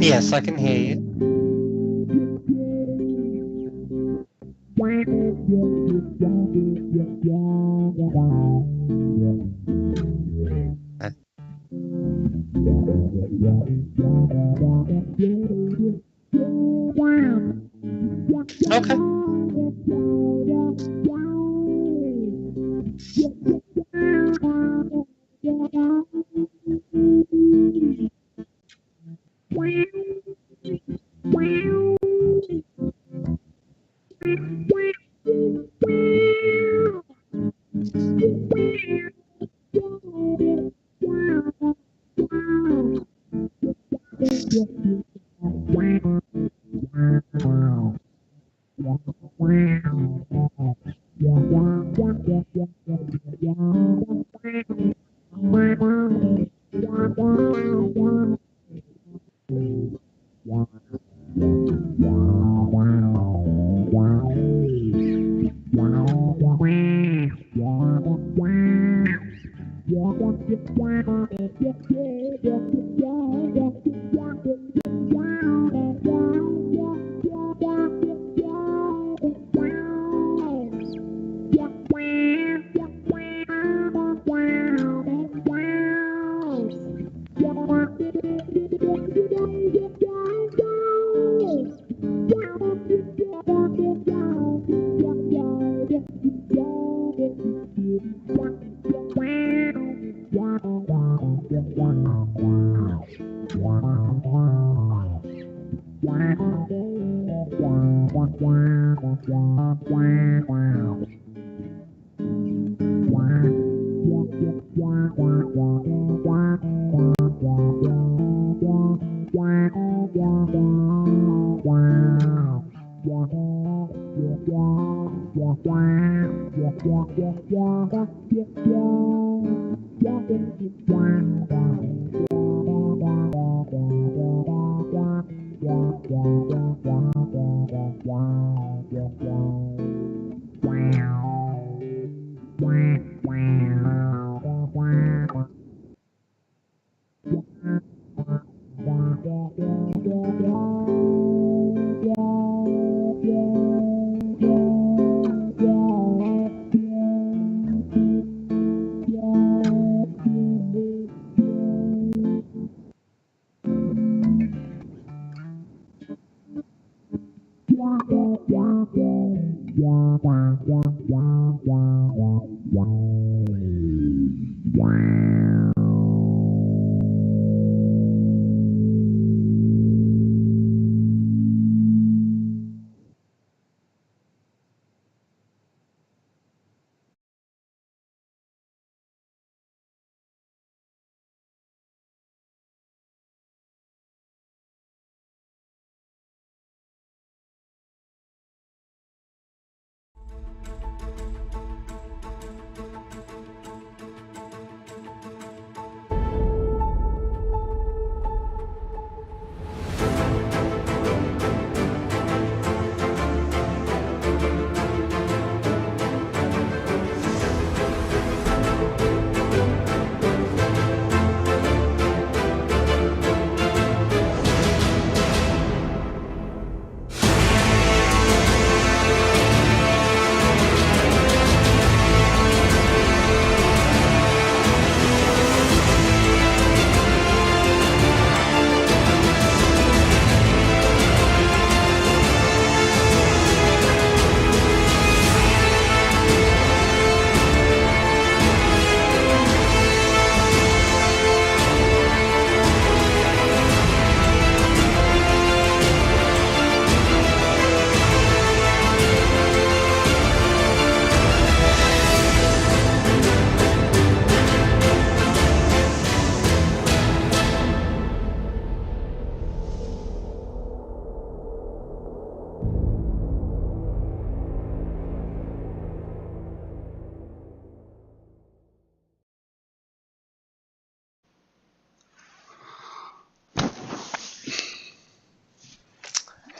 Yes, I can hear you. Okay.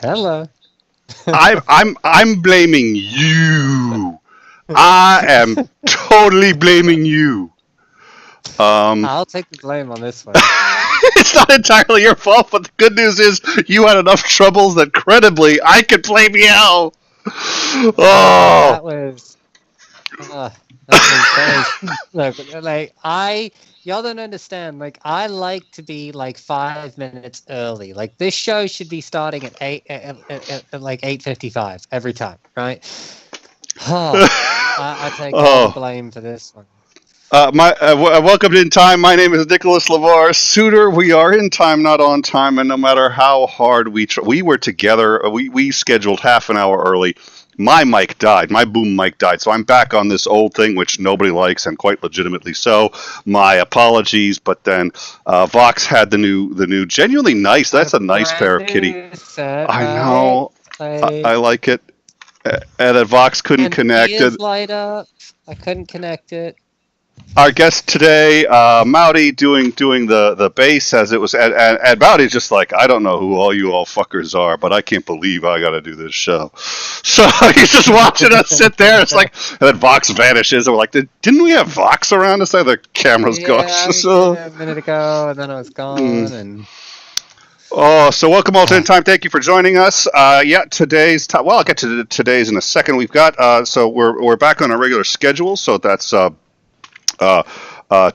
Hello. I'm blaming you. I am totally blaming you. Um, I'll take the blame on this one. it's not entirely your fault, but the good news is you had enough troubles that credibly I could blame you. No, Oh, that was uh, look, y'all don't understand. Like, I like to be like 5 minutes early. Like, this show should be starting at like 8:55 every time, right? Oh, I take all the oh. blame for this one. Welcome to In Time. My name is Nicholas Lavar. Souter, we are in time, not on time, and no matter how hard we were together, we scheduled half an hour early. My mic died. My boom mic died, so I'm back on this old thing, which nobody likes, and quite legitimately so. My apologies, but then Vox had the new, genuinely nice. That's A a nice pair brand of kitty. new set, I right? know. I Like, like it. And then Vox couldn't and the connect. ears light up. I couldn't connect it. Our guest today, Maute, doing the bass as it was, and Maute's just like, I don't know who all you all fuckers are, but I can't believe I got to do this show. So he's just watching us sit there. It's like, and then Vox vanishes, and we're like, didn't we have Vox around us? The camera's gone. Yeah, I was So, there a minute ago, and then I was gone, and oh, so welcome all to In Time. Thank you for joining us. Yeah, today's time. Well, I'll get to today's in a second. We've got so we're back on our regular schedule. So that's uh,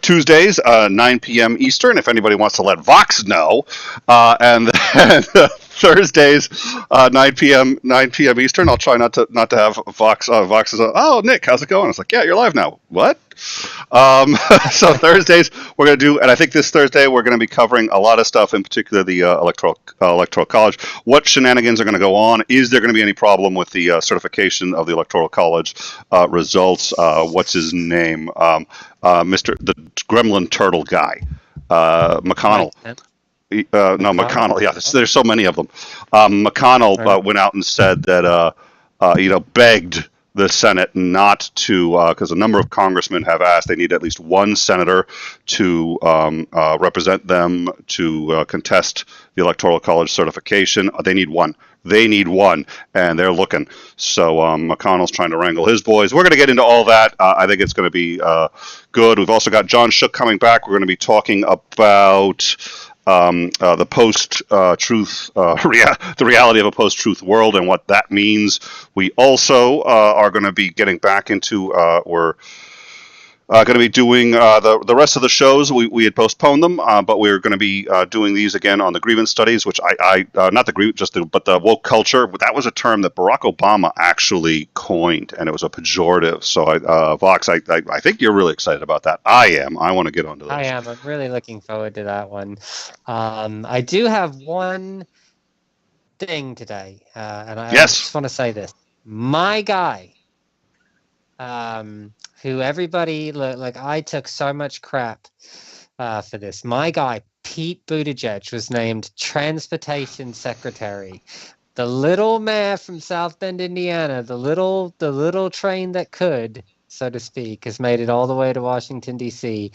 Tuesdays, 9 p.m. Eastern, if anybody wants to let Vox know. And then Thursdays, 9 p.m. Eastern. I'll try not to have Vox. Vox is, oh, Nick, how's it going? It's like, yeah, you're live now. What? Um, so Thursdays we're going to do, and I think this Thursday we're going to be covering a lot of stuff, in particular the electoral college. What shenanigans are going to go on? Is there going to be any problem with the certification of the electoral college results? What's his name? Mr. the Gremlin Turtle guy, McConnell. Mike Pence. No, McConnell. McConnell. Yeah, there's so many of them. McConnell Right. went out and said that, begged the Senate not to, because a number of congressmen have asked they need at least one senator to represent them to contest the Electoral College certification. They need one. They need one, and they're looking. So McConnell's trying to wrangle his boys. We're going to get into all that. I think it's going to be good. We've also got John Shook coming back. We're going to be talking about the post-truth, the reality of a post-truth world and what that means. We also are going to be getting back into, we're going to be doing the rest of the shows. We had postponed them, but we're going to be doing these again on the grievance studies, which I not the grievance, but the woke culture. That was a term that Barack Obama actually coined, and it was a pejorative. So, Vox, I think you're really excited about that. I am. I want to get onto those. I am. I'm really looking forward to that one. I do have one thing today, and I Yes. just want to say this. My guy, who everybody like, I took so much crap for this. My guy, Pete Buttigieg, was named Transportation Secretary. The little mayor from South Bend, Indiana, the little train that could, so to speak, has made it all the way to Washington, D.C.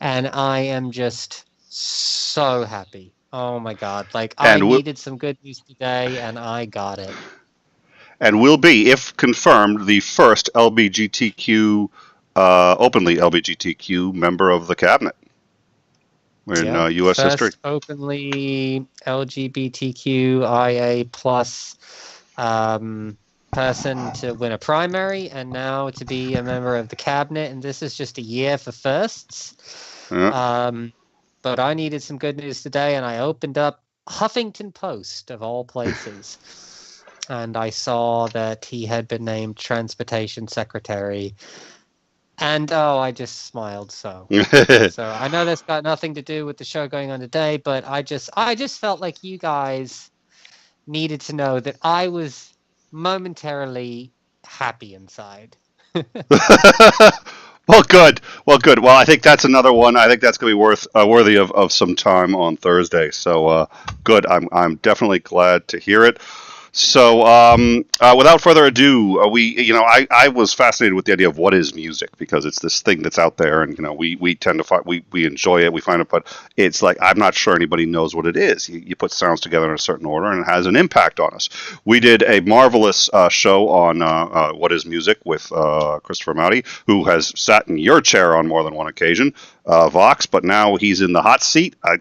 And I am just so happy. Oh my God. Like, I needed some good news today, and I got it. And will be, if confirmed, the first LGBTQ, openly LGBTQ member of the cabinet in U.S. history. First openly LGBTQIA plus person to win a primary, and now to be a member of the cabinet. And this is just a year for firsts. Yeah. But I needed some good news today, and I opened up Huffington Post, of all places. And I saw that he had been named Transportation Secretary. And I just smiled so. So I know that's got nothing to do with the show going on today, but I just felt like you guys needed to know that I was momentarily happy inside. Well, good. Well, I think that's another one. I think that's going to be worthy of some time on Thursday. So good. I'm definitely glad to hear it. So, without further ado, I was fascinated with the idea of what is music, because it's this thing that's out there, and we tend to find we enjoy it, we find it, but it's like I'm not sure anybody knows what it is. You put sounds together in a certain order, and it has an impact on us. We did a marvelous show on what is music with Christopher Maute, who has sat in your chair on more than one occasion, Vox, but now he's in the hot seat. I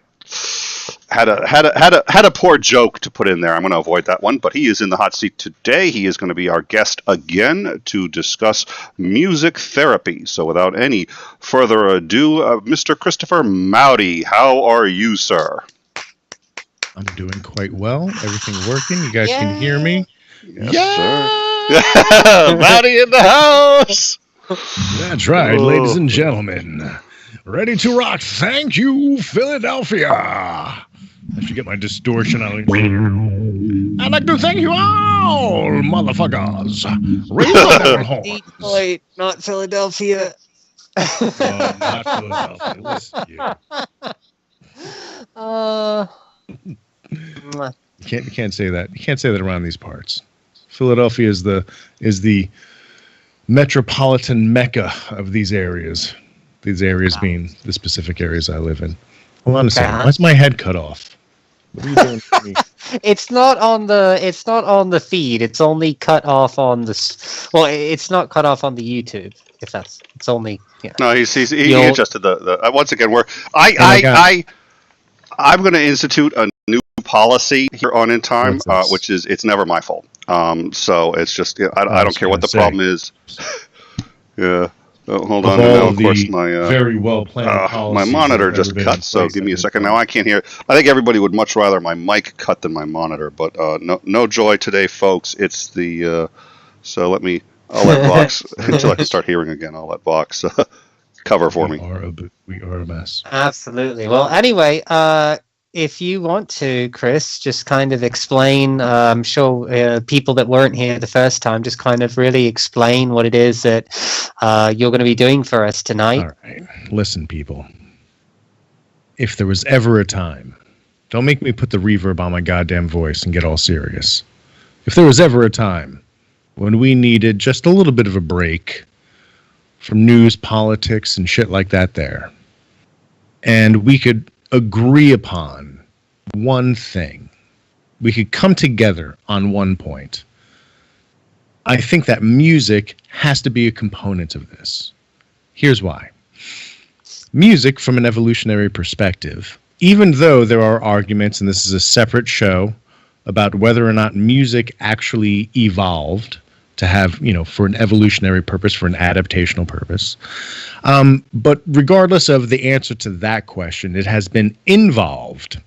had a poor joke to put in there. I'm going to avoid that one, but he is in the hot seat today. He is going to be our guest again to discuss music therapy. So without any further ado, Mr. Christopher Maute, how are you, sir? I'm doing quite well. Everything working. You guys can hear me? Yes, sir. Maute in the house. That's right, ladies and gentlemen. Ready to rock. Thank you, Philadelphia. I should get my distortion out. I'd like to thank you all, motherfuckers. Raise the horns. Detroit, not Philadelphia. Oh, not Philadelphia. Listen, you can't say that. You can't say that around these parts. Philadelphia is the metropolitan mecca of these areas. These areas being the specific areas I live in. Hold on a second. Why's my head cut off? What are you doing to me? It's not on the feed. It's only cut off on the. Well, it's not cut off on the YouTube. If that's, it's only. Yeah. No, he adjusted the once again. I'm going to institute a new policy here on In Time, which is it's never my fault. So it's just I don't care what the problem is. Yeah. Oh, hold on. Now, of course, my very well planned my monitor just cut. So give me a second. Now I can't hear. I think everybody would much rather my mic cut than my monitor. But no joy today, folks. It's the so I'll let Vox until I can start hearing again. I'll let Vox cover for me. We are a mess. Absolutely. Well, anyway, if you want to, Chris, just kind of explain, I'm sure people that weren't here the first time, just kind of really explain what it is that you're going to be doing for us tonight. All right. Listen, people. If there was ever a time, don't make me put the reverb on my goddamn voice and get all serious. If there was ever a time when we needed just a little bit of a break from news, politics, and shit like that there, and we could agree upon one thing, we could come together on one point, I think that music has to be a component of this. Here's why. Music, from an evolutionary perspective, even though there are arguments, and this is a separate show, about whether or not music actually evolved to have, for an evolutionary purpose, for an adaptational purpose. But regardless of the answer to that question, it has been involved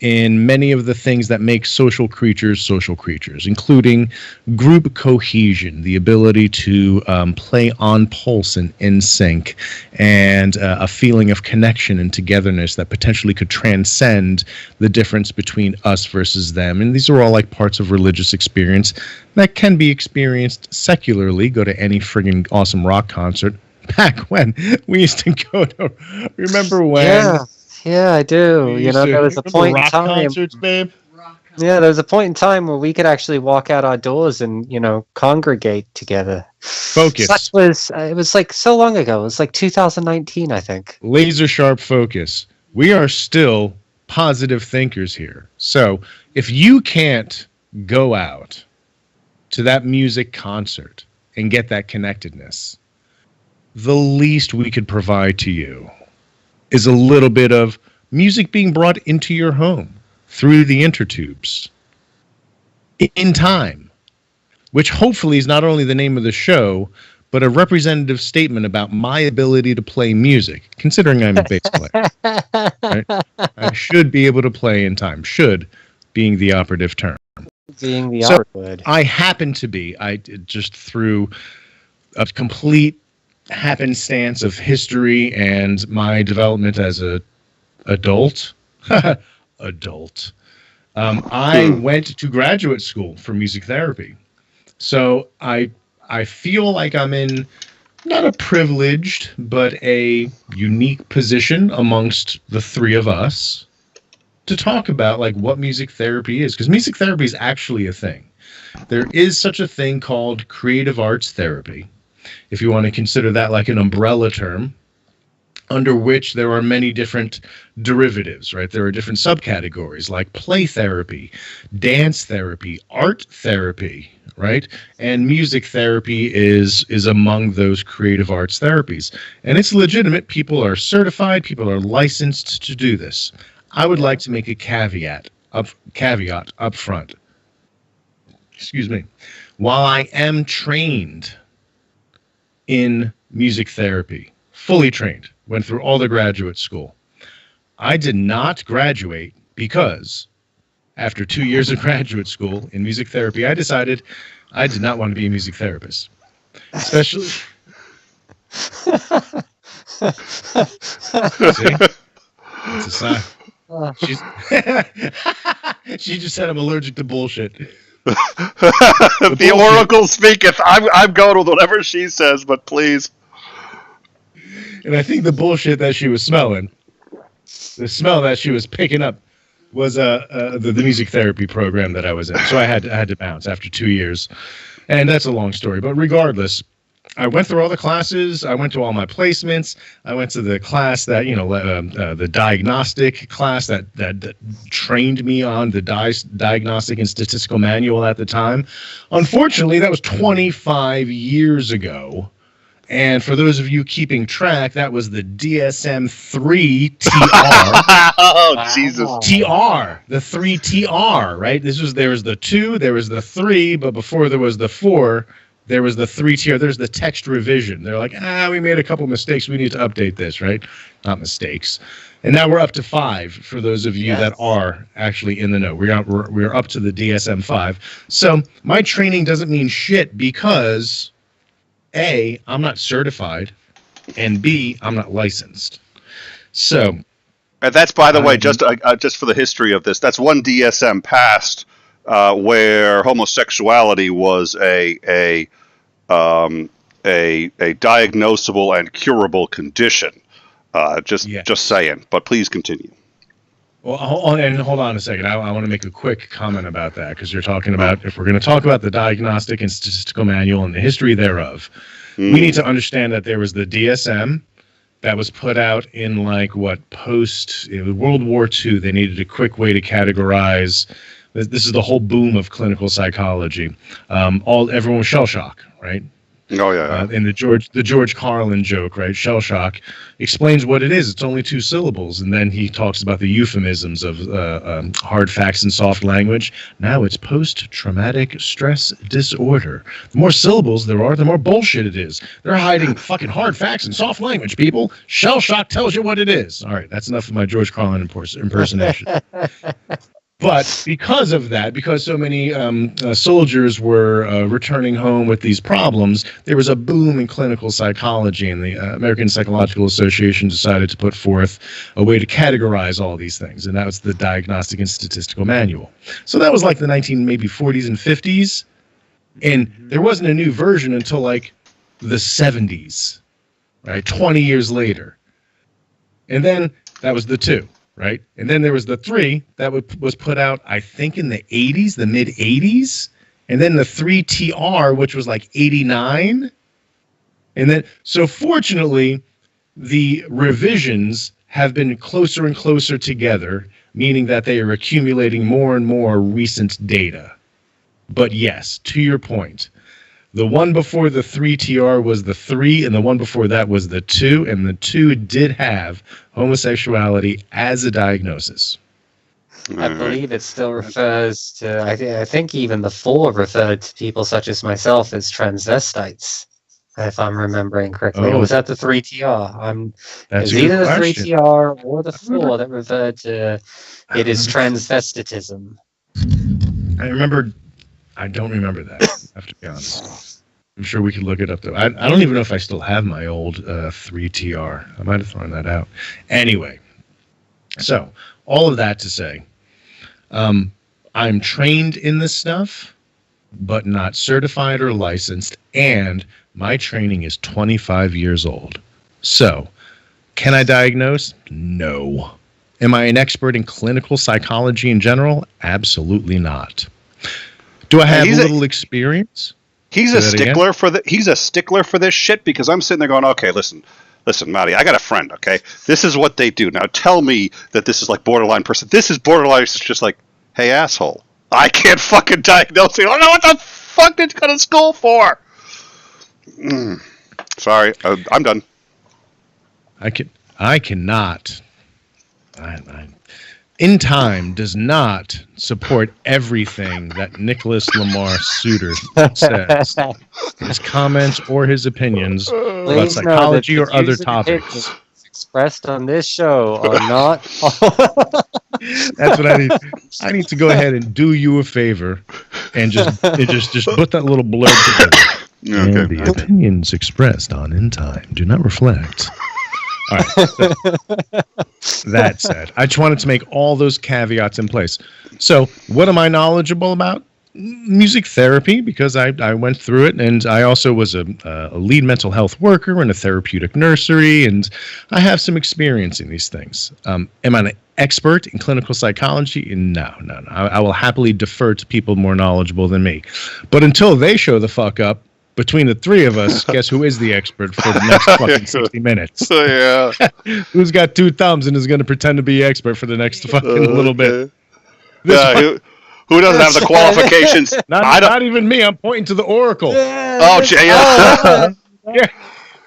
in many of the things that make social creatures, including group cohesion, the ability to play on pulse and in sync, and a feeling of connection and togetherness that potentially could transcend the difference between us versus them. And these are all like parts of religious experience that can be experienced secularly. Go to any friggin' awesome rock concert. Back when we used to go to, remember when? Yeah, I do. There was a point in time. Concerts, babe? Yeah, there was a point in time where we could actually walk out our doors and, congregate together. Focus. It was like so long ago. It was like 2019, I think. Laser sharp focus. We are still positive thinkers here. So if you can't go out to that music concert and get that connectedness, the least we could provide to you is a little bit of music being brought into your home through the intertubes in time, which hopefully is not only the name of the show, but a representative statement about my ability to play music, considering I'm a bass player. Right? I should be able to play in time, should being the operative term. Being the operative. I happen to be, just through a complete happenstance of history and my development as a adult, I went to graduate school for music therapy. So I feel like I'm in not a privileged, but a unique position amongst the three of us to talk about like what music therapy is, because music therapy is actually a thing. there is such a thing called creative arts therapy, if you want to consider that like an umbrella term, under which there are many different derivatives, right? There are different subcategories like play therapy, dance therapy, art therapy, right? And music therapy is among those creative arts therapies. And it's legitimate. People are certified. People are licensed to do this. I would like to make a caveat up front. Excuse me. While I am trained in music therapy, fully trained, went through all the graduate school, I did not graduate because after 2 years of graduate school in music therapy, I decided I did not want to be a music therapist. Especially... See? It's a sign. She just said I'm allergic to bullshit. The oracle speaketh. I'm going with whatever she says, but please. And I think the bullshit that she was smelling, the smell that she was picking up, was the music therapy program that I was in. So I had to bounce after 2 years, and that's a long story. But regardless, I went through all the classes. I went to all my placements. I went to the class that the diagnostic class that trained me on the diagnostic and statistical manual at the time. Unfortunately, that was 25 years ago. And for those of you keeping track, that was the DSM-3 TR. Oh, Jesus. TR, the 3 TR, right? There was the 2, there was the 3, but before there was the 4, there was the 3 TR. There's the text revision. They're like, we made a couple mistakes. We need to update this, right? Not mistakes. And now we're up to 5 for those of you that are actually in the know. We're up to the DSM-5. So my training doesn't mean shit because... A, I'm not certified, and B, I'm not licensed. So, and that's, by the way, just for the history of this, that's one DSM passed where homosexuality was a diagnosable and curable condition. Just saying. But please continue. Well, hold on a second. I want to make a quick comment about that because you're talking about, if we're going to talk about the Diagnostic and Statistical Manual and the history thereof, we need to understand that there was the DSM that was put out in post World War II. They needed a quick way to categorize. This is the whole boom of clinical psychology. Everyone was shell shock, right? Oh yeah. And the George Carlin joke, right? Shell shock explains what it is. It's only 2 syllables, and then he talks about the euphemisms of hard facts and soft language. Now it's post-traumatic stress disorder. The more syllables there are, the more bullshit it is. They're hiding fucking hard facts and soft language, people. Shell shock tells you what it is. All right, that's enough of my George Carlin impersonation. But because of that, because so many soldiers were returning home with these problems, there was a boom in clinical psychology, and the American Psychological Association decided to put forth a way to categorize all these things, and that was the Diagnostic and Statistical Manual. So that was like the 40s and 50s, and there wasn't a new version until like the 70s, right? 20 years later. And then that was the 2. Right? And then there was the 3 that was put out, I think, in the 80s, the mid-80s. And then the 3 TR, which was like 89. And then, so fortunately, the revisions have been closer and closer together, meaning that they are accumulating more and more recent data. But yes, to your point, the one before the 3 TR was the 3, and the one before that was the 2, and the 2 did have homosexuality as a diagnosis. I believe it still refers to, I think even the 4 referred to people such as myself as transvestites, if I'm remembering correctly. Or was that the 3 TR? It's either the 3 TR or the 4 that referred to it as transvestitism. I don't remember that, I have to be honest. I'm sure we could look it up, though. I don't even know if I still have my old 3 TR. I might have thrown that out. Anyway, so all of that to say, I'm trained in this stuff, but not certified or licensed, and my training is 25 years old. So, can I diagnose? No. Am I an expert in clinical psychology in general? Absolutely not. Do I have a little experience? He's a stickler for this shit, because I'm sitting there going, okay, listen, Maudie, I got a friend, okay? This is what they do. Now tell me that this is like borderline person. This is borderline. It's just like, hey, asshole, I can't fucking diagnose you. I don't know what the fuck did you go to school for. Sorry, I'm done. I cannot. In Time does not support everything that Nicholas Lamar Soutter says. His comments or his opinions about psychology or other topics expressed on this show are not. That's what I need. I need to go ahead and do you a favor and just put that little blurb together. Okay. And the opinions expressed on In Time do not reflect. All right. That said, I just wanted to make all those caveats in place. So, what am I knowledgeable about? Music therapy, because I went through it, and I also was a lead mental health worker in a therapeutic nursery, and I have some experience in these things. Am I an expert in clinical psychology? No. I will happily defer to people more knowledgeable than me. But until they show the fuck up, between the three of us, guess who is the expert for the next fucking 60 minutes? Yeah. Who's got two thumbs and is going to pretend to be expert for the next fucking little bit? Who doesn't have the qualifications? Not even me. I'm pointing to the Oracle. Oh, yeah. Yeah.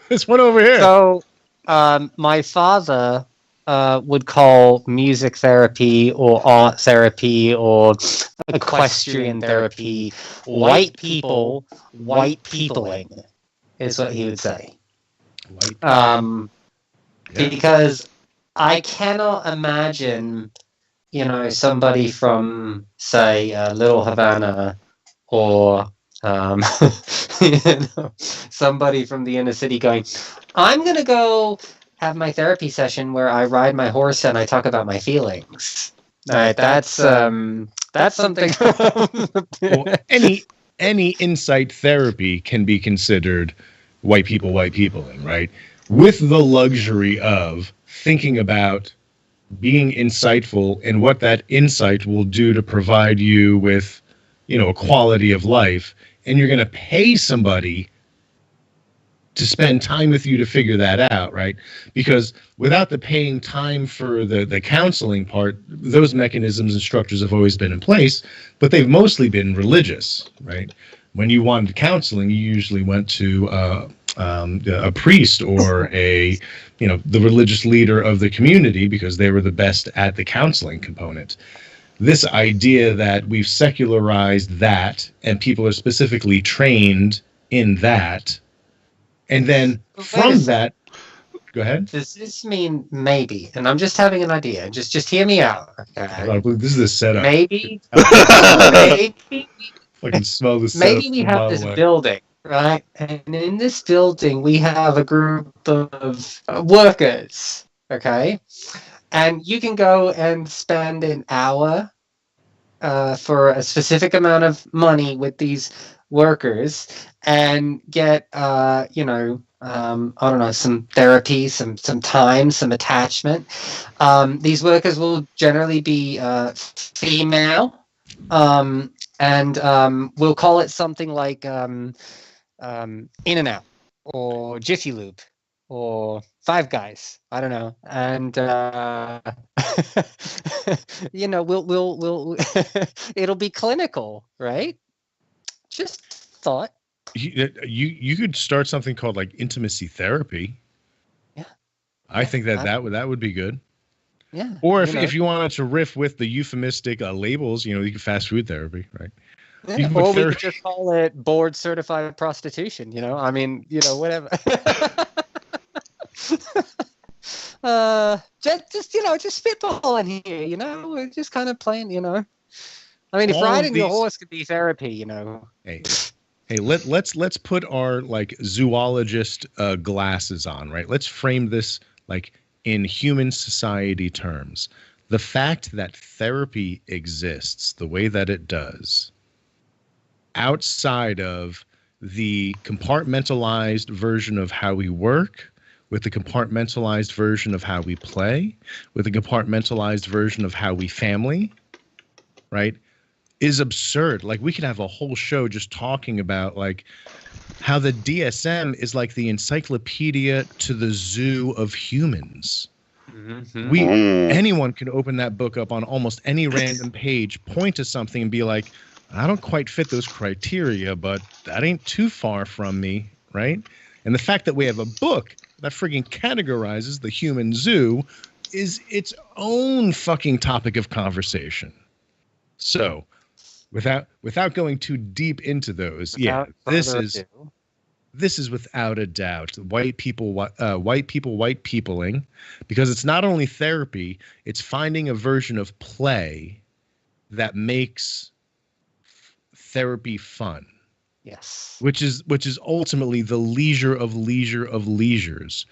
This one over here. So, my father would call music therapy or art therapy or equestrian therapy white peopling is what he would say. Because I cannot imagine, somebody from, say, Little Havana or somebody from the inner city going, I'm going to go have my therapy session where I ride my horse and I talk about my feelings. All right, that's something. Well, any insight therapy can be considered white peopling, right? With the luxury of thinking about being insightful and what that insight will do to provide you with, a quality of life, and you're going to pay somebody to spend time with you to figure that out, right? Because without the paying time for the counseling part, those mechanisms and structures have always been in place, but they've mostly been religious, right? When you wanted counseling, you usually went to a priest or the religious leader of the community because they were the best at the counseling component. This idea that we've secularized that and people are specifically trained in that, and then from that, go ahead. Does this mean maybe? And I'm just having an idea. Just hear me out. Okay. This is a setup. Maybe. I can smell the setup. Maybe we have this building, right? And in this building, we have a group of workers, okay? And you can go and spend an hour for a specific amount of money with these workers and get I don't know, some therapy, some time, some attachment. These workers will generally be female, and we'll call it something like In-N-Out or Jiffy Lube or Five Guys. I don't know, and we'll it'll be clinical, right? Just thought. You could start something called like intimacy therapy. Yeah, I think that would be good. Yeah. Or if you wanted to riff with the euphemistic labels, you could fast food therapy, right? Yeah, or we could just call it board certified prostitution. Whatever. Just spitballing here. We're just kind of playing. If riding the horse could be therapy, Hey, let's put our zoologist glasses on, right? Let's frame this in human society terms. The fact that therapy exists the way that it does, outside of the compartmentalized version of how we work, with the compartmentalized version of how we play, with the compartmentalized version of how we family, right? is absurd. Like, we could have a whole show just talking about like how the DSM is like the encyclopedia to the zoo of humans. Anyone can open that book up on almost any random page, point to something and be like, I don't quite fit those criteria, but that ain't too far from me, right? And the fact that we have a book that friggin' categorizes the human zoo is its own fucking topic of conversation. So, without going too deep into those, this is without a doubt white peopling, because it's not only therapy, it's finding a version of play that makes therapy fun. Yes. Which is ultimately the leisure of leisures.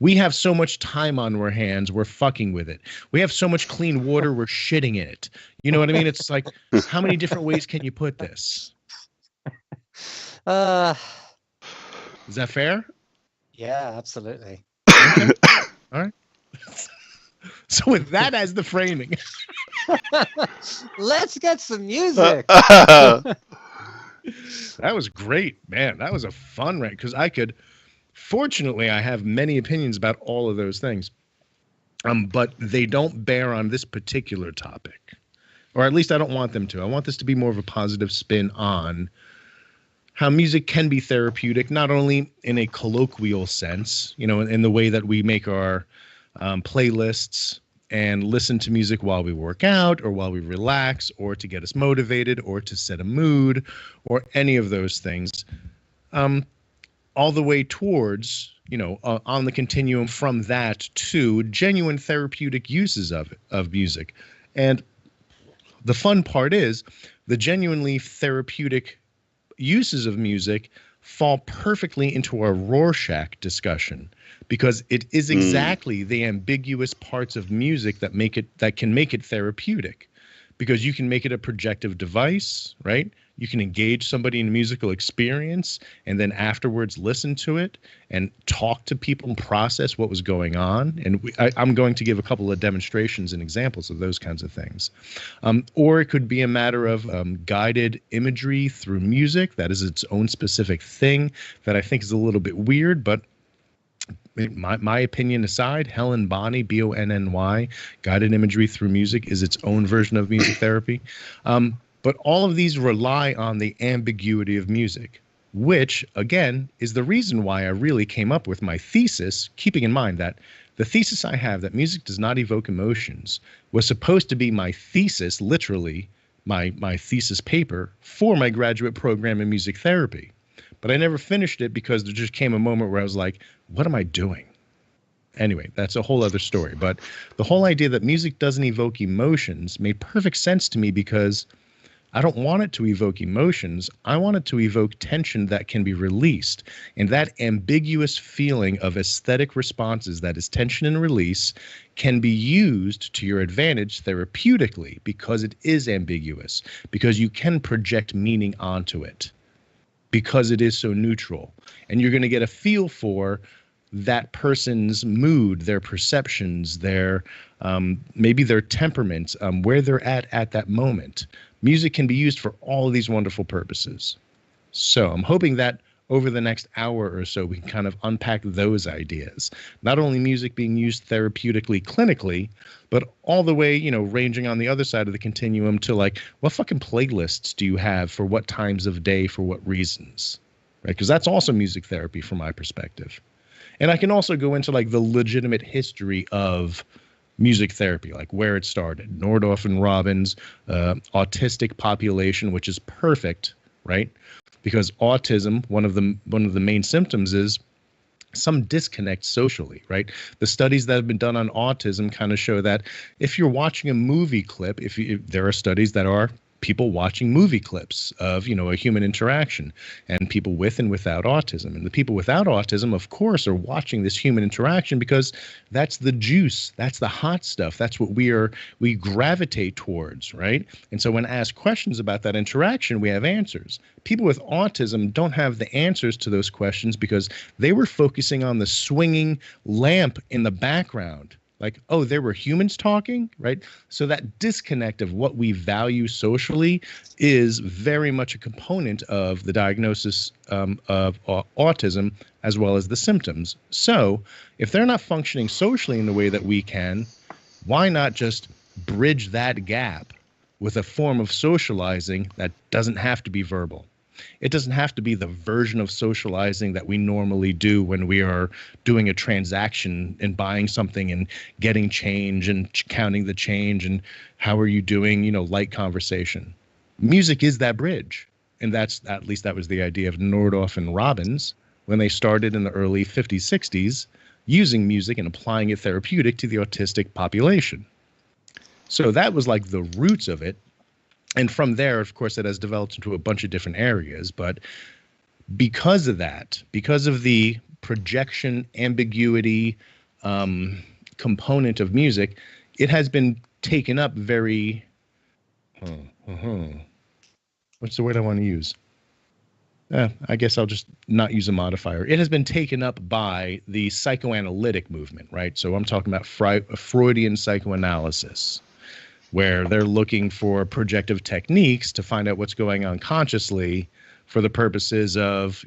We have so much time on our hands, we're fucking with it. We have so much clean water, we're shitting in it. You know what I mean? It's like, how many different ways can you put this? Is that fair? Yeah, absolutely. Okay. All right. So with that as the framing, let's get some music. That was great, man. That was a fun rant, because fortunately, I have many opinions about all of those things, but they don't bear on this particular topic, or at least I don't want them to. I want this to be more of a positive spin on how music can be therapeutic, not only in a colloquial sense, you know, in the way that we make our playlists and listen to music while we work out or while we relax or to get us motivated or to set a mood or any of those things, all the way towards, you know, on the continuum from that to genuine therapeutic uses of music. And the fun part is the genuinely therapeutic uses of music fall perfectly into our Rorschach discussion, because it is exactly the ambiguous parts of music that can make it therapeutic, because you can make it a projective device, right? You can engage somebody in a musical experience and then afterwards listen to it and talk to people and process what was going on. And I'm going to give a couple of demonstrations and examples of those kinds of things. Or it could be a matter of guided imagery through music. That is its own specific thing that I think is a little bit weird, but my opinion aside, Helen Bonny, Bonny, guided imagery through music is its own version of music therapy. But all of these rely on the ambiguity of music, which, again, is the reason why I really came up with my thesis, keeping in mind that the thesis I have, that music does not evoke emotions, was supposed to be my thesis, literally, my thesis paper for my graduate program in music therapy. But I never finished it because there just came a moment where I was like, what am I doing? Anyway, that's a whole other story. But the whole idea that music doesn't evoke emotions made perfect sense to me, because I don't want it to evoke emotions. I want it to evoke tension that can be released. And that ambiguous feeling of aesthetic responses, that is tension and release, can be used to your advantage therapeutically, because it is ambiguous, because you can project meaning onto it, because it is so neutral. And you're going to get a feel for that person's mood, their perceptions, their maybe their temperament, where they're at that moment. Music can be used for all of these wonderful purposes. So I'm hoping that over the next hour or so, we can kind of unpack those ideas. Not only music being used therapeutically, clinically, but all the way, you know, ranging on the other side of the continuum to like, what fucking playlists do you have for what times of day, for what reasons, right? Because that's also music therapy from my perspective. And I can also go into like the legitimate history of music therapy, like where it started. Nordhoff and Robbins, autistic population, which is perfect, right? Because autism, one of the main symptoms is some disconnect socially, right? The studies that have been done on autism kind of show that if you're watching a movie clip, if there are studies that are people watching movie clips of, you know, a human interaction, and people with and without autism. And the people without autism, of course, are watching this human interaction because that's the juice, that's the hot stuff, that's what we gravitate towards, right? And so when asked questions about that interaction, we have answers. People with autism don't have the answers to those questions because they were focusing on the swinging lamp in the background. Like, oh, there were humans talking, right? So that disconnect of what we value socially is very much a component of the diagnosis of autism, as well as the symptoms. So if they're not functioning socially in the way that we can, why not just bridge that gap with a form of socializing that doesn't have to be verbal? It doesn't have to be the version of socializing that we normally do when we are doing a transaction and buying something and getting change and counting the change and how are you doing, light conversation. Music is that bridge. And that's, at least that was the idea of Nordhoff and Robbins when they started in the early 50s, 60s, using music and applying it therapeutic to the autistic population. So that was like the roots of it. And from there, of course, it has developed into a bunch of different areas. But because of that, because of the projection, ambiguity component of music, it has been taken up very, what's the word I want to use? I guess I'll just not use a modifier. It has been taken up by the psychoanalytic movement, right? So I'm talking about Freudian psychoanalysis, where they're looking for projective techniques to find out what's going on consciously for the purposes of,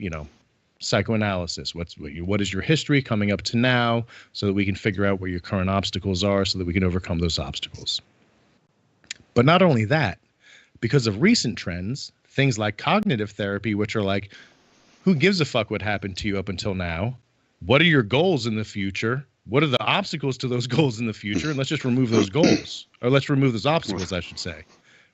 psychoanalysis. What is your history coming up to now, so that we can figure out what your current obstacles are so that we can overcome those obstacles. But not only that, because of recent trends, things like cognitive therapy, which are like, who gives a fuck what happened to you up until now? What are your goals in the future? What are the obstacles to those goals in the future? And let's just remove those goals, or let's remove those obstacles, I should say,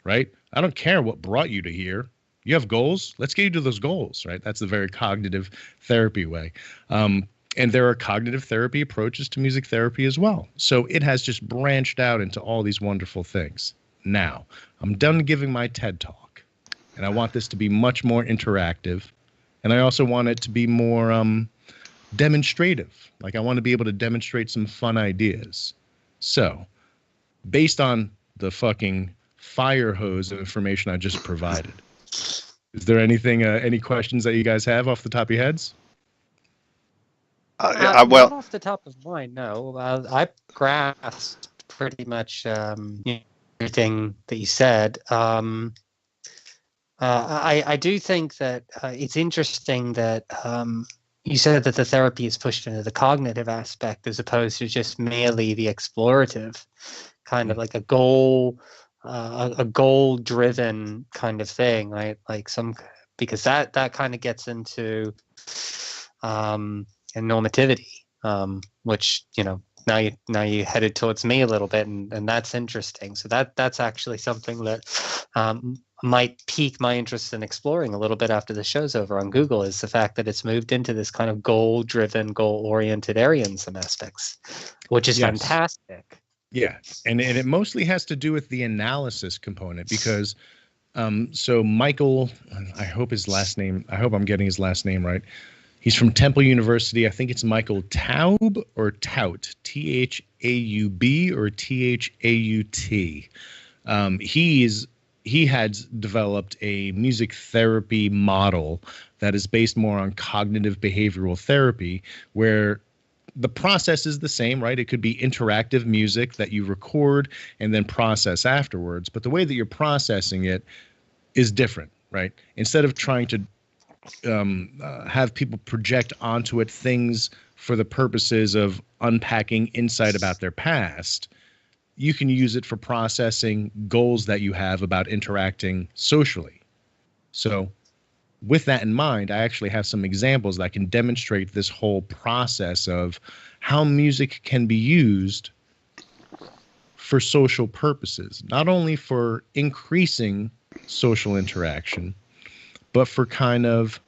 right? I don't care what brought you to here. You have goals. Let's get you to those goals, right? That's the very cognitive therapy way. And there are cognitive therapy approaches to music therapy as well. So it has just branched out into all these wonderful things. Now, I'm done giving my TED Talk, and I want this to be much more interactive. And I also want it to be more demonstrative. Like, I want to be able to demonstrate some fun ideas. So, based on the fucking fire hose of information I just provided, is there anything, any questions that you guys have off the top of your heads? Well, not off the top of mine, no. I grasped pretty much everything that you said. I do think that it's interesting that you said that the therapy is pushed into the cognitive aspect as opposed to just merely the explorative, kind of like a goal-driven kind of thing, right? Like because that kind of gets into normativity, which now you headed towards me a little bit, and that's interesting. So that's actually something that might pique my interest in exploring a little bit after the show's over on Google, is the fact that it's moved into this kind of goal-driven, goal-oriented area in some aspects, which is fantastic. Yeah, and it mostly has to do with the analysis component, because so Michael, I hope I'm getting his last name right. He's from Temple University. I think it's Michael Taub or Tout, T-H-A-U-B or T-H-A-U-T. He had developed a music therapy model that is based more on cognitive behavioral therapy, where the process is the same, right? It could be interactive music that you record and then process afterwards, but the way that you're processing it is different, right? Instead of trying to have people project onto it things for the purposes of unpacking insight about their past, you can use it for processing goals that you have about interacting socially. So with that in mind, I actually have some examples that can demonstrate this whole process of how music can be used for social purposes, not only for increasing social interaction, but for kind of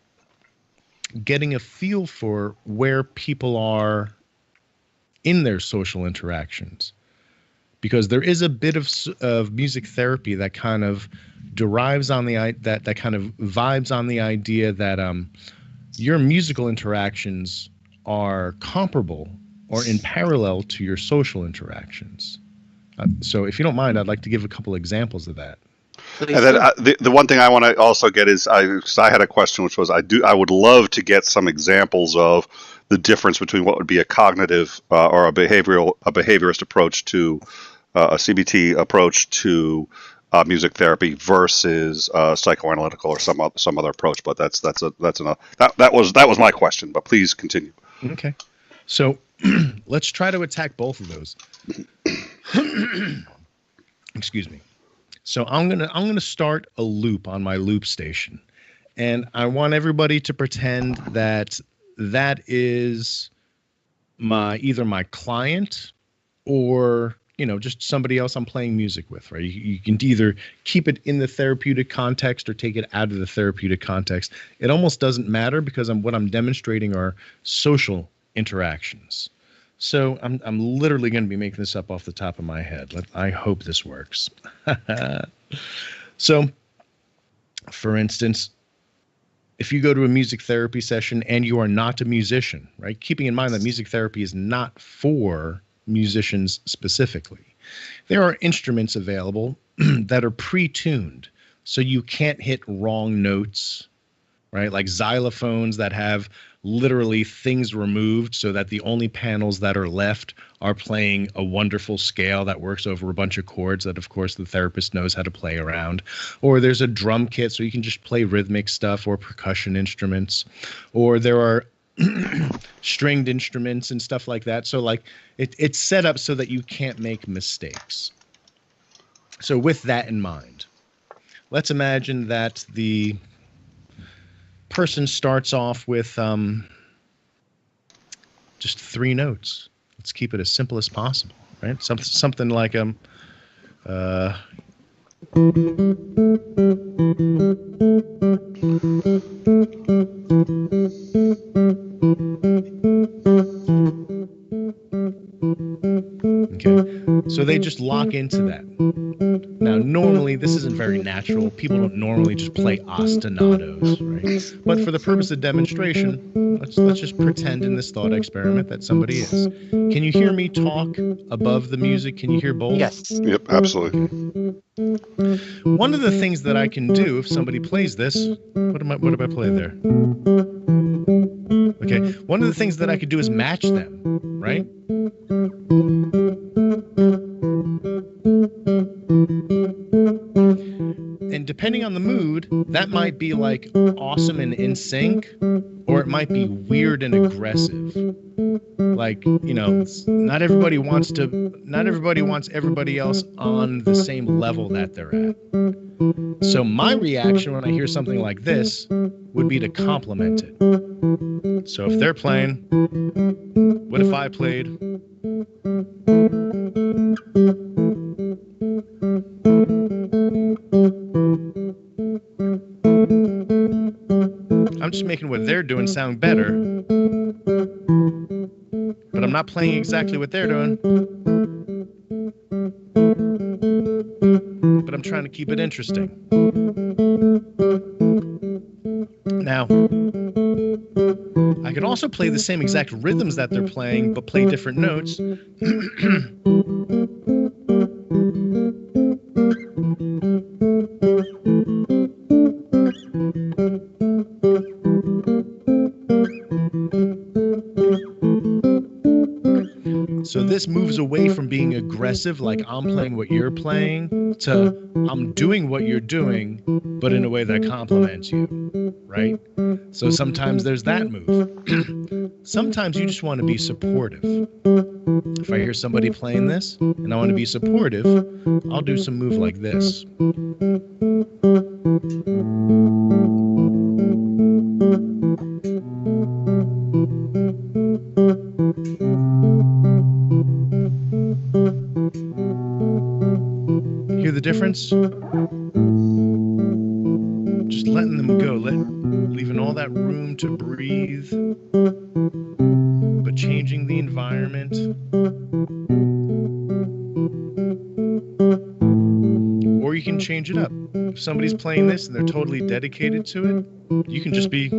getting a feel for where people are in their social interactions. Because there is a bit of music therapy that kind of derives on that kind of vibes on the idea that your musical interactions are comparable or in parallel to your social interactions. So if you don't mind, I'd like to give a couple examples of that. And then the one thing I want to also get is, I had a question, which was I would love to get some examples of the difference between what would be a cognitive or a behaviorist approach to a CBT approach to music therapy versus psychoanalytical or some other approach. But that was my question. But please continue. Okay, so let's try to attack both of those. Excuse me. So I'm gonna start a loop on my loop station, and I want everybody to pretend that is either my client or just somebody else I'm playing music with, right? You can either keep it in the therapeutic context or take it out of the therapeutic context. It almost doesn't matter because what I'm demonstrating are social interactions. So I'm literally going to be making this up off the top of my head. I hope this works. So, for instance, if you go to a music therapy session and you are not a musician, right? Keeping in mind that music therapy is not for musicians specifically. There are instruments available that are pre-tuned, so you can't hit wrong notes, right? Like xylophones that have literally things removed so that the only panels that are left are playing a wonderful scale that works over a bunch of chords that, of course, the therapist knows how to play around. Or there's a drum kit so you can just play rhythmic stuff or percussion instruments. Or there are stringed instruments and stuff like that. So like it's set up so that you can't make mistakes. So with that in mind, let's imagine that the person starts off with just 3 notes. Let's keep it as simple as possible, right? Something like Okay, so they just lock into that. Now, normally, this isn't very natural. People don't normally just play ostinatos, right? But for the purpose of demonstration, let's just pretend in this thought experiment that somebody is. Can you hear me talk above the music? Can you hear both? Yes. Yep, absolutely. One of the things that I can do if somebody plays this, what did I play there? Okay, one of the things that I could do is match them, right? And depending on the mood, that might be like awesome and in sync, or it might be weird and aggressive. Like, not everybody wants everybody else on the same level that they're at. So my reaction when I hear something like this would be to compliment it. So if they're playing, what if I played? I'm just making what they're doing sound better, but I'm not playing exactly what they're doing. But I'm trying to keep it interesting. Now, I could also play the same exact rhythms that they're playing, but play different notes. So this moves away from being aggressive, like I'm playing what you're playing, to I'm doing what you're doing, but in a way that complements you, right? So sometimes there's that move. Sometimes you just want to be supportive. If I hear somebody playing this and I want to be supportive, I'll do some move like this. Hear the difference? Just letting them go, leaving all that room to breathe, but changing the environment. Or you can change it up. If somebody's playing this and they're totally dedicated to it, you can just be...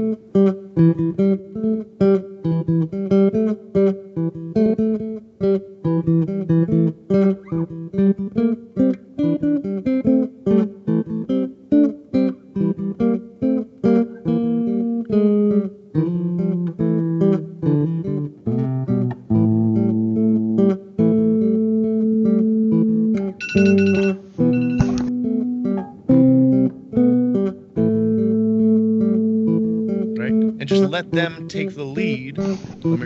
let them take the lead. Let me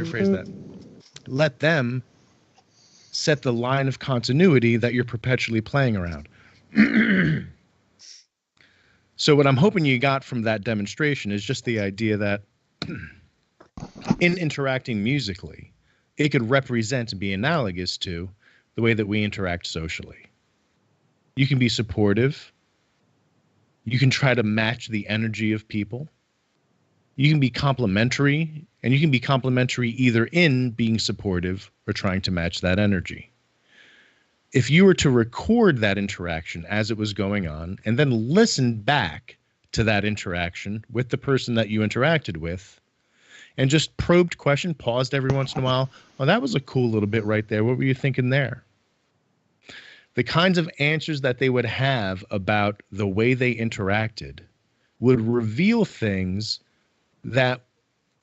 rephrase that. Let them set the line of continuity that you're perpetually playing around. So what I'm hoping you got from that demonstration is just the idea that in interacting musically, it could represent and be analogous to the way that we interact socially. You can be supportive. You can try to match the energy of people. You can be complimentary, and you can be complimentary either in being supportive or trying to match that energy. If you were to record that interaction as it was going on and then listen back to that interaction with the person that you interacted with and just paused every once in a while, well, that was a cool little bit right there. What were you thinking there? The kinds of answers that they would have about the way they interacted would reveal things that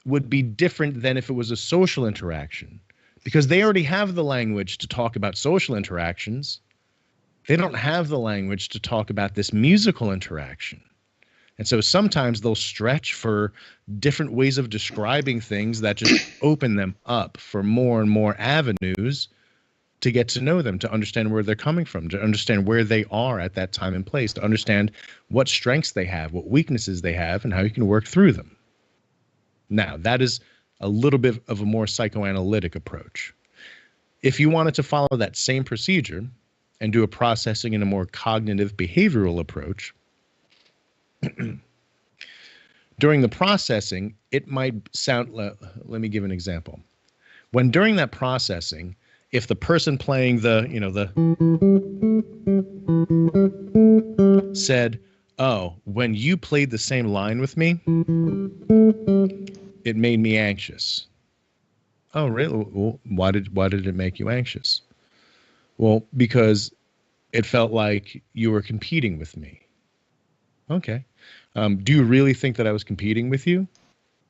would be different than if it was a social interaction. Because they already have the language to talk about social interactions. They don't have the language to talk about this musical interaction. And so sometimes they'll stretch for different ways of describing things that just open them up for more and more avenues to get to know them, to understand where they're coming from, to understand where they are at that time and place, to understand what strengths they have, what weaknesses they have, and how you can work through them. Now, that is a little bit of a more psychoanalytic approach. If you wanted to follow that same procedure and do a processing in a more cognitive behavioral approach, during the processing, it might sound, let me give an example. When during that processing, if the person playing said, oh, when you played the same line with me, it made me anxious. Oh, really? Well, why did it make you anxious? Well, because it felt like you were competing with me. Okay. Do you really think that I was competing with you?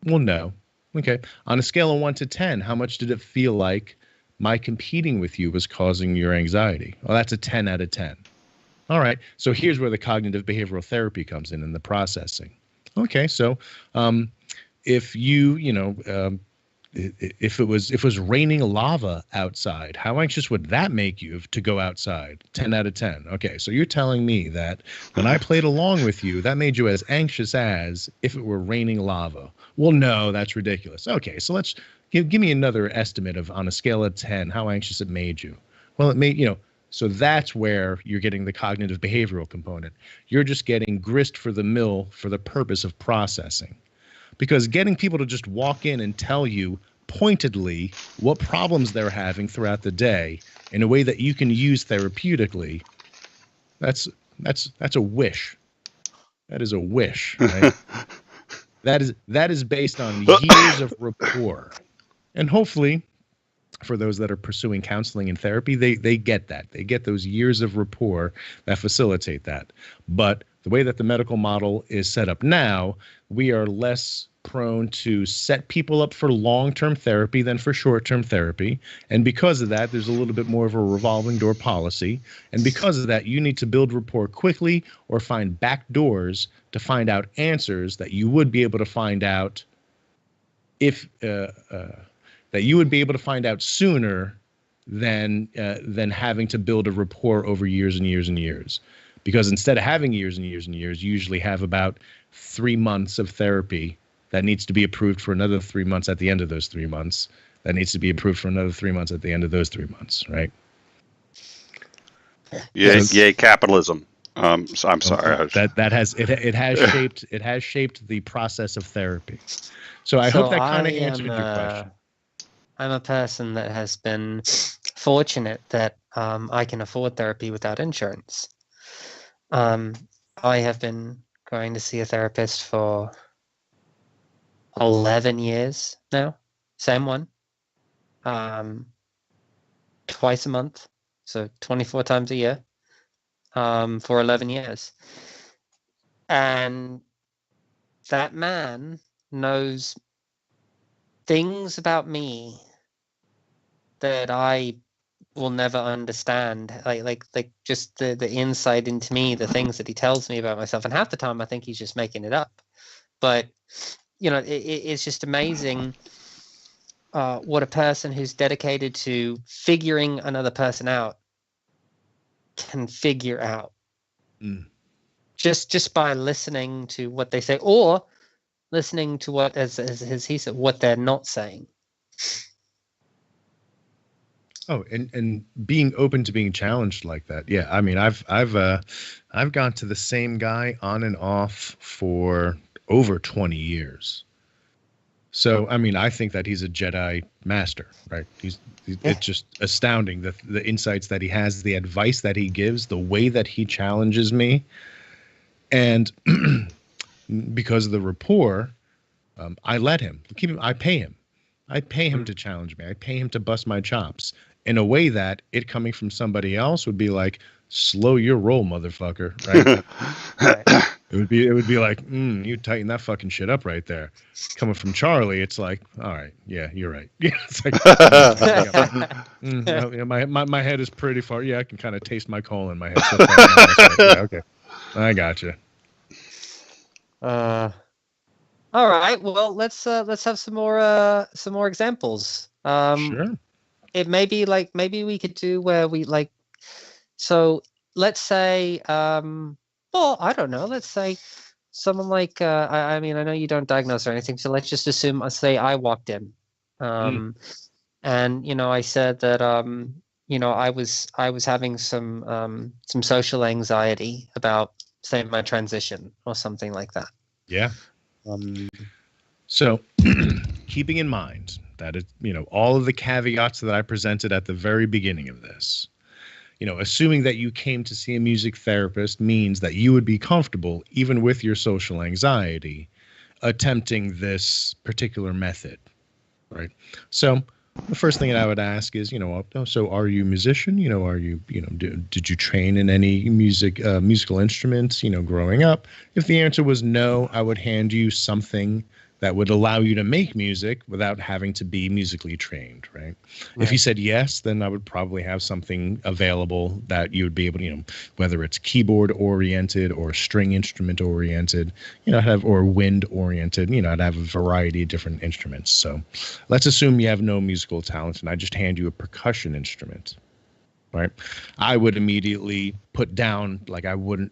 Well, no. Okay. On a scale of 1 to 10, how much did it feel like my competing with you was causing your anxiety? Well, that's a 10 out of 10. All right. So here's where the cognitive behavioral therapy comes in the processing. Okay. So, if if it was raining lava outside, how anxious would that make you to go outside? 10 out of 10. Okay, so you're telling me that when I played along with you, that made you as anxious as if it were raining lava. Well, no, that's ridiculous. Okay, so let's give me another estimate of, on a scale of 10, how anxious it made you. Well, it made, so that's where you're getting the cognitive behavioral component. You're just getting grist for the mill for the purpose of processing. Because getting people to just walk in and tell you pointedly what problems they're having throughout the day in a way that you can use therapeutically, that's a wish. That is a wish, right? that is based on years of rapport. And hopefully, for those that are pursuing counseling and therapy, they get that. They get those years of rapport that facilitate that. But the way that the medical model is set up now, we are less prone to set people up for long-term therapy than for short-term therapy. And because of that, there's a little bit more of a revolving door policy. And because of that, you need to build rapport quickly or find back doors to find out answers that you would be able to find out that you would be able to find out sooner than having to build a rapport over years and years and years. Because instead of having years and years and years, you usually have about 3 months of therapy that needs to be approved for another 3 months at the end of those 3 months. That needs to be approved for another 3 months at the end of those 3 months, right? Yay, capitalism. So I'm sorry. That has shaped the process of therapy. So I hope that kind of answered your question. I'm a person that has been fortunate that I can afford therapy without insurance. I have been going to see a therapist for 11 years now. Same one. Twice a month. So 24 times a year. For 11 years. And that man knows things about me that I will never understand, like just the insight into me, the things that he tells me about myself, and half the time I think he's just making it up. But it's just amazing what a person who's dedicated to figuring another person out can figure out. Just by listening to what they say, or listening to what, as he said, what they're not saying. Oh, and being open to being challenged like that. Yeah, I mean, I've gone to the same guy on and off for over 20 years. So, I mean, I think that he's a Jedi master, right? It's just astounding, the insights that he has, the advice that he gives, the way that he challenges me. And because of the rapport, I let him. I pay him. I pay him to challenge me. I pay him to bust my chops in a way that it coming from somebody else would be like, slow your roll, motherfucker. Right? It would be like, you tighten that fucking shit up right there. Coming from Charlie, it's like, all right, yeah, you're right. It's like, my head is pretty far. Yeah, I can kind of taste my colon in my head so far. Yeah, okay, I gotcha. All right. Well, let's have some more examples. Sure. It may be like, maybe we could do where we like. So let's say, well, I don't know. Let's say someone like, I mean, I know you don't diagnose or anything, so let's just assume, let's say I walked in, and I said that, I was having some social anxiety about, say, my transition or something like that. Yeah. So keeping in mind that all of the caveats that I presented at the very beginning of this, assuming that you came to see a music therapist means that you would be comfortable, even with your social anxiety, attempting this particular method, right? So the first thing that I would ask is, so are you a musician? Are you, did you train in any musical instruments, growing up? If the answer was no, I would hand you something that would allow you to make music without having to be musically trained, right? If you said yes, then I would probably have something available that you would be able to, whether it's keyboard oriented or string instrument oriented, or wind oriented, I'd have a variety of different instruments. So let's assume you have no musical talent and I just hand you a percussion instrument, right? I would immediately put down, like I wouldn't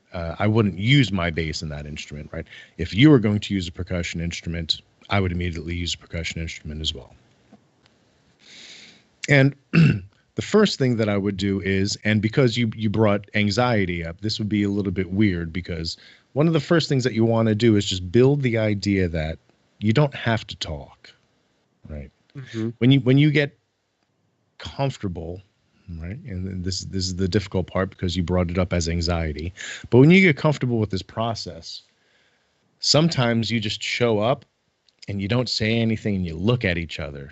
use my bass in that instrument, right? If you were going to use a percussion instrument, I would immediately use a percussion instrument as well. And the first thing that I would do is, and because you brought anxiety up, this would be a little bit weird, because one of the first things that you want to do is just build the idea that you don't have to talk, right? Mm-hmm. When you get comfortable, right, and this is the difficult part because you brought it up as anxiety, but when you get comfortable with this process, sometimes you just show up and you don't say anything and you look at each other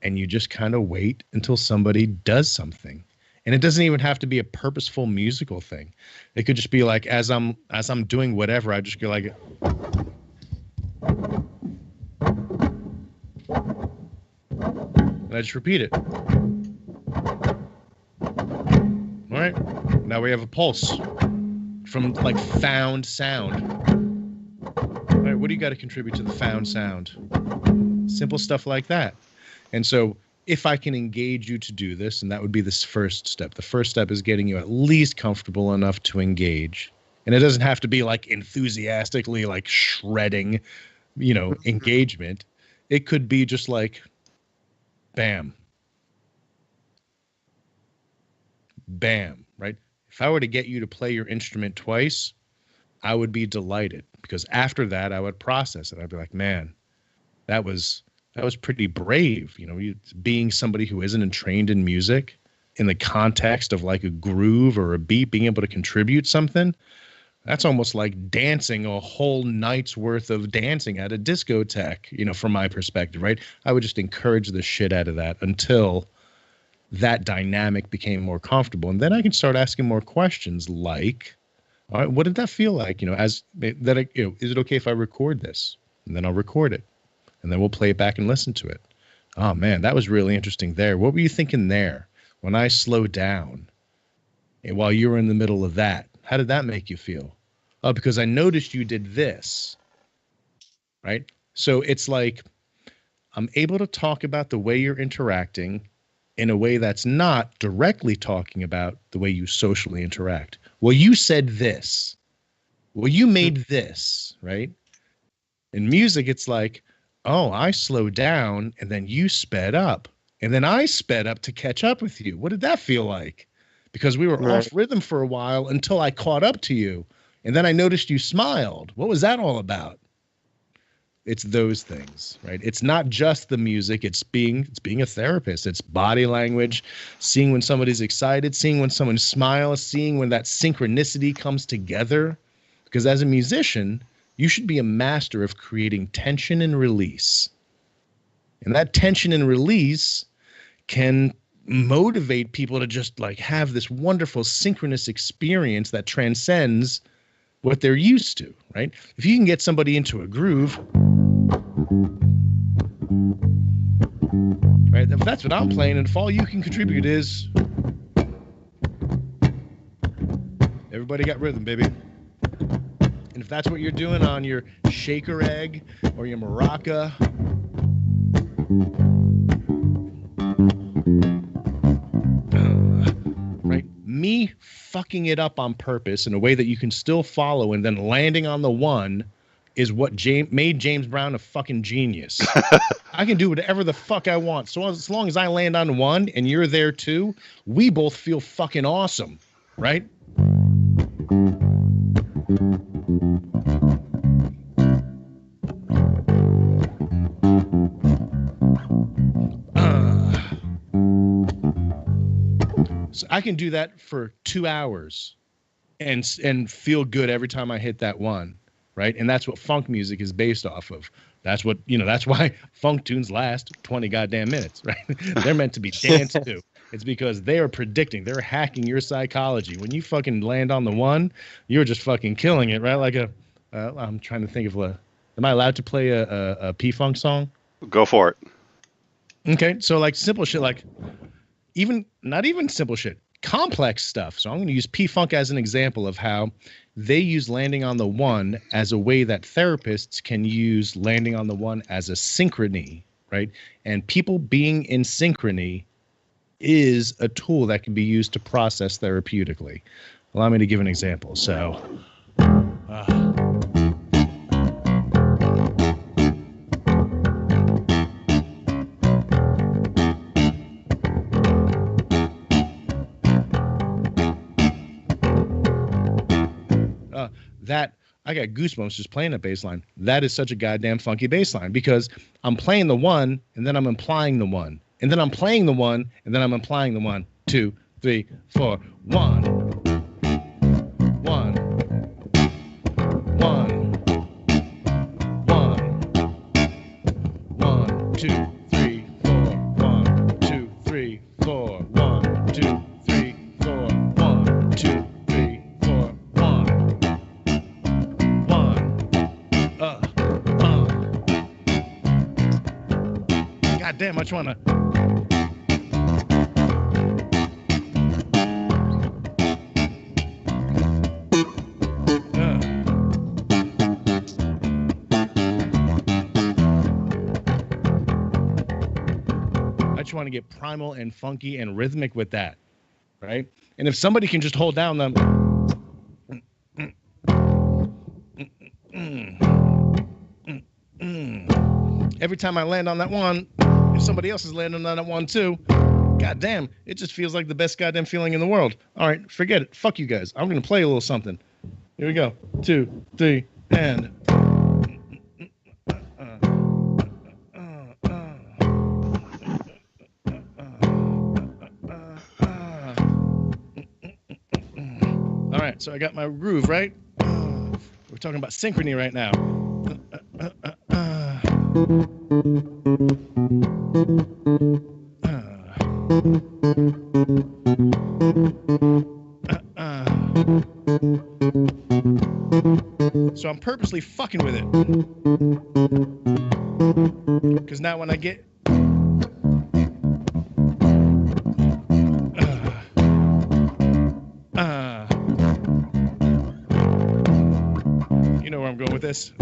and you just kind of wait until somebody does something. And it doesn't even have to be a purposeful musical thing. It could just be like, as I'm doing whatever, I just go like, and I just repeat it. All right, now we have a pulse from like found sound. All right, what do you got to contribute to the found sound? Simple stuff like that. And so if I can engage you to do this, and that would be this first step. The first step is getting you at least comfortable enough to engage. And it doesn't have to be like enthusiastically like shredding, engagement. It could be just like, bam. Bam, right? If I were to get you to play your instrument twice, I would be delighted, because after that I would process it. I'd be like, man, that was pretty brave. Being somebody who isn't trained in music in the context of like a groove or a beat, being able to contribute something, that's almost like dancing a whole night's worth of dancing at a discotheque, from my perspective, right? I would just encourage the shit out of that until that dynamic became more comfortable. And then I can start asking more questions like, all right, what did that feel like? Is it okay if I record this? And then I'll record it. And then we'll play it back and listen to it. Oh man, that was really interesting there. What were you thinking there when I slowed down? And while you were in the middle of that, how did that make you feel? Oh, because I noticed you did this. right? So it's like I'm able to talk about the way you're interacting in a way that's not directly talking about the way you socially interact. Well, you said this. Well, you made this, right? In music, it's like, oh, I slowed down and then you sped up. And then I sped up to catch up with you. What did that feel like? Because we were off rhythm for a while until I caught up to you. And then I noticed you smiled. What was that all about? It's those things, right? It's not just the music. It's being a therapist. It's body language, seeing when somebody's excited, seeing when someone smiles, seeing when that synchronicity comes together. Because as a musician, you should be a master of creating tension and release. And that tension and release can motivate people to just like have this wonderful synchronous experience that transcends what they're used to, right? If you can get somebody into a groove, right? If that's what I'm playing, and if all you can contribute is everybody got rhythm, baby. And if that's what you're doing on your shaker egg or your maraca, right? Me fucking it up on purpose in a way that you can still follow and then landing on the one is what made James Brown a fucking genius. I can do whatever the fuck I want. So as long as I land on one and you're there too, we both feel fucking awesome, right? So I can do that for 2 hours and feel good every time I hit that one, right? And that's what funk music is based off of. That's what, that's why funk tunes last 20 goddamn minutes, right? They're meant to be danced to. It's because they are predicting, they're hacking your psychology. When you fucking land on the one, you're just fucking killing it, right? Like I'm trying to think of am I allowed to play a P-Funk song? Go for it. Okay, so like simple shit, like not even simple shit, complex stuff. So I'm going to use P-Funk as an example of how they use landing on the one as a way that therapists can use landing on the one as a synchrony, right? And people being in synchrony is a tool that can be used to process therapeutically. Allow me to give an example. So, that I got goosebumps just playing that bass line. That is such a goddamn funky bass line because I'm playing the one and then I'm implying the one. And then I'm playing the one and then I'm implying the 1, 2, 3, 4. 1. 1. 1. 1, 2, 3, 4. 1, 2, 3, 4. 1, 2, 3, 4. 1, 2, 3, 4. 1. God damn, I just wanna. I just want to get primal and funky and rhythmic with that, right? And if somebody can just hold down them. Every time I land on that one, if somebody else is landing on that one too, goddamn, it just feels like the best goddamn feeling in the world. All right, forget it. Fuck you guys. I'm going to play a little something. Here we go. 2, 3, and... All right, so I got my groove, right? We're talking about synchrony right now. So I'm purposely fucking with it. Because now when I get... you know where I'm going with this?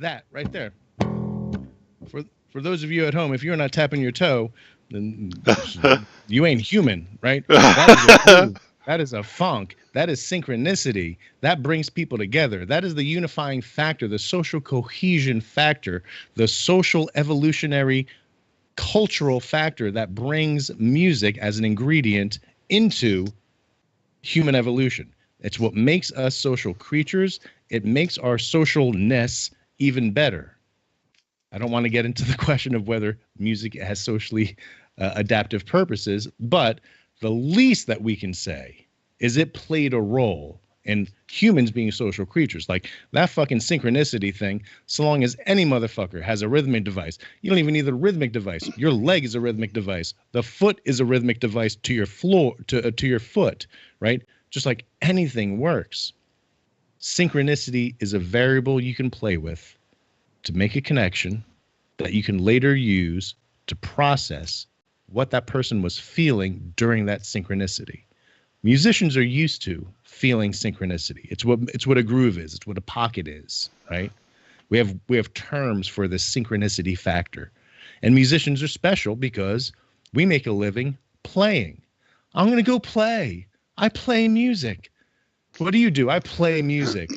That right there. For those of you at home, if you're not tapping your toe, then you ain't human, right? That is a groove. That is a funk. That is synchronicity. That brings people together. That is the unifying factor, the social cohesion factor, the social evolutionary cultural factor that brings music as an ingredient into human evolution. It's what makes us social creatures. It makes our socialness even better. I don't want to get into the question of whether music has socially adaptive purposes, but the least that we can say is it played a role in humans being social creatures. Like that fucking synchronicity thing, so long as any motherfucker has a rhythmic device, you don't even need a rhythmic device. Your leg is a rhythmic device. The foot is a rhythmic device to your floor, to your foot, right? Just like anything works. Synchronicity is a variable you can play with to make a connection that you can later use to process what that person was feeling during that synchronicity. Musicians are used to feeling synchronicity. It's what a groove is. It's what a pocket is, right? We have terms for this synchronicity factor. And musicians are special because we make a living playing. I'm going to go play. I play music. What do? I play music.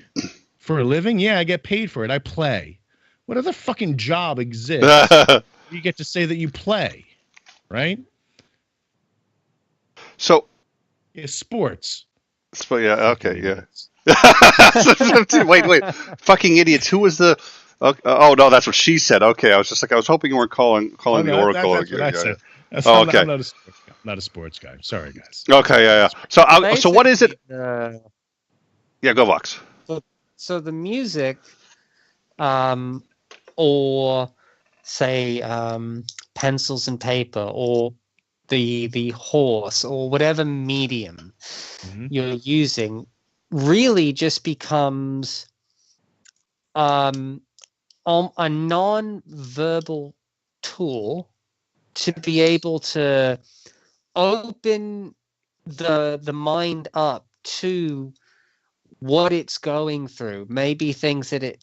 For a living? Yeah, I get paid for it. I play. What other fucking job exists? You get to say that you play, right? So, it's sports. Yeah, okay, yeah. Wait, fucking idiots. Who was the? Oh no, that's what she said. Okay, I was hoping you weren't calling the Oracle. That's what I said. Okay. I'm not a sports guy. Sorry, guys. Okay, yeah. So what is it? Yeah, go Vox. So the music, or say pencils and paper, or the horse, or whatever medium you're using, really just becomes a non-verbal tool to be able to open the mind up to what it's going through, maybe things that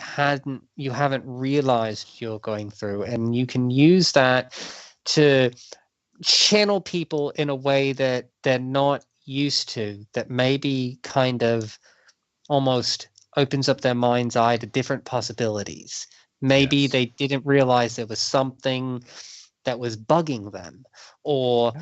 you haven't realized you're going through, and you can use that to channel people in a way that they're not used to, that maybe kind of almost opens up their mind's eye to different possibilities. Maybe they didn't realize there was something that was bugging them, or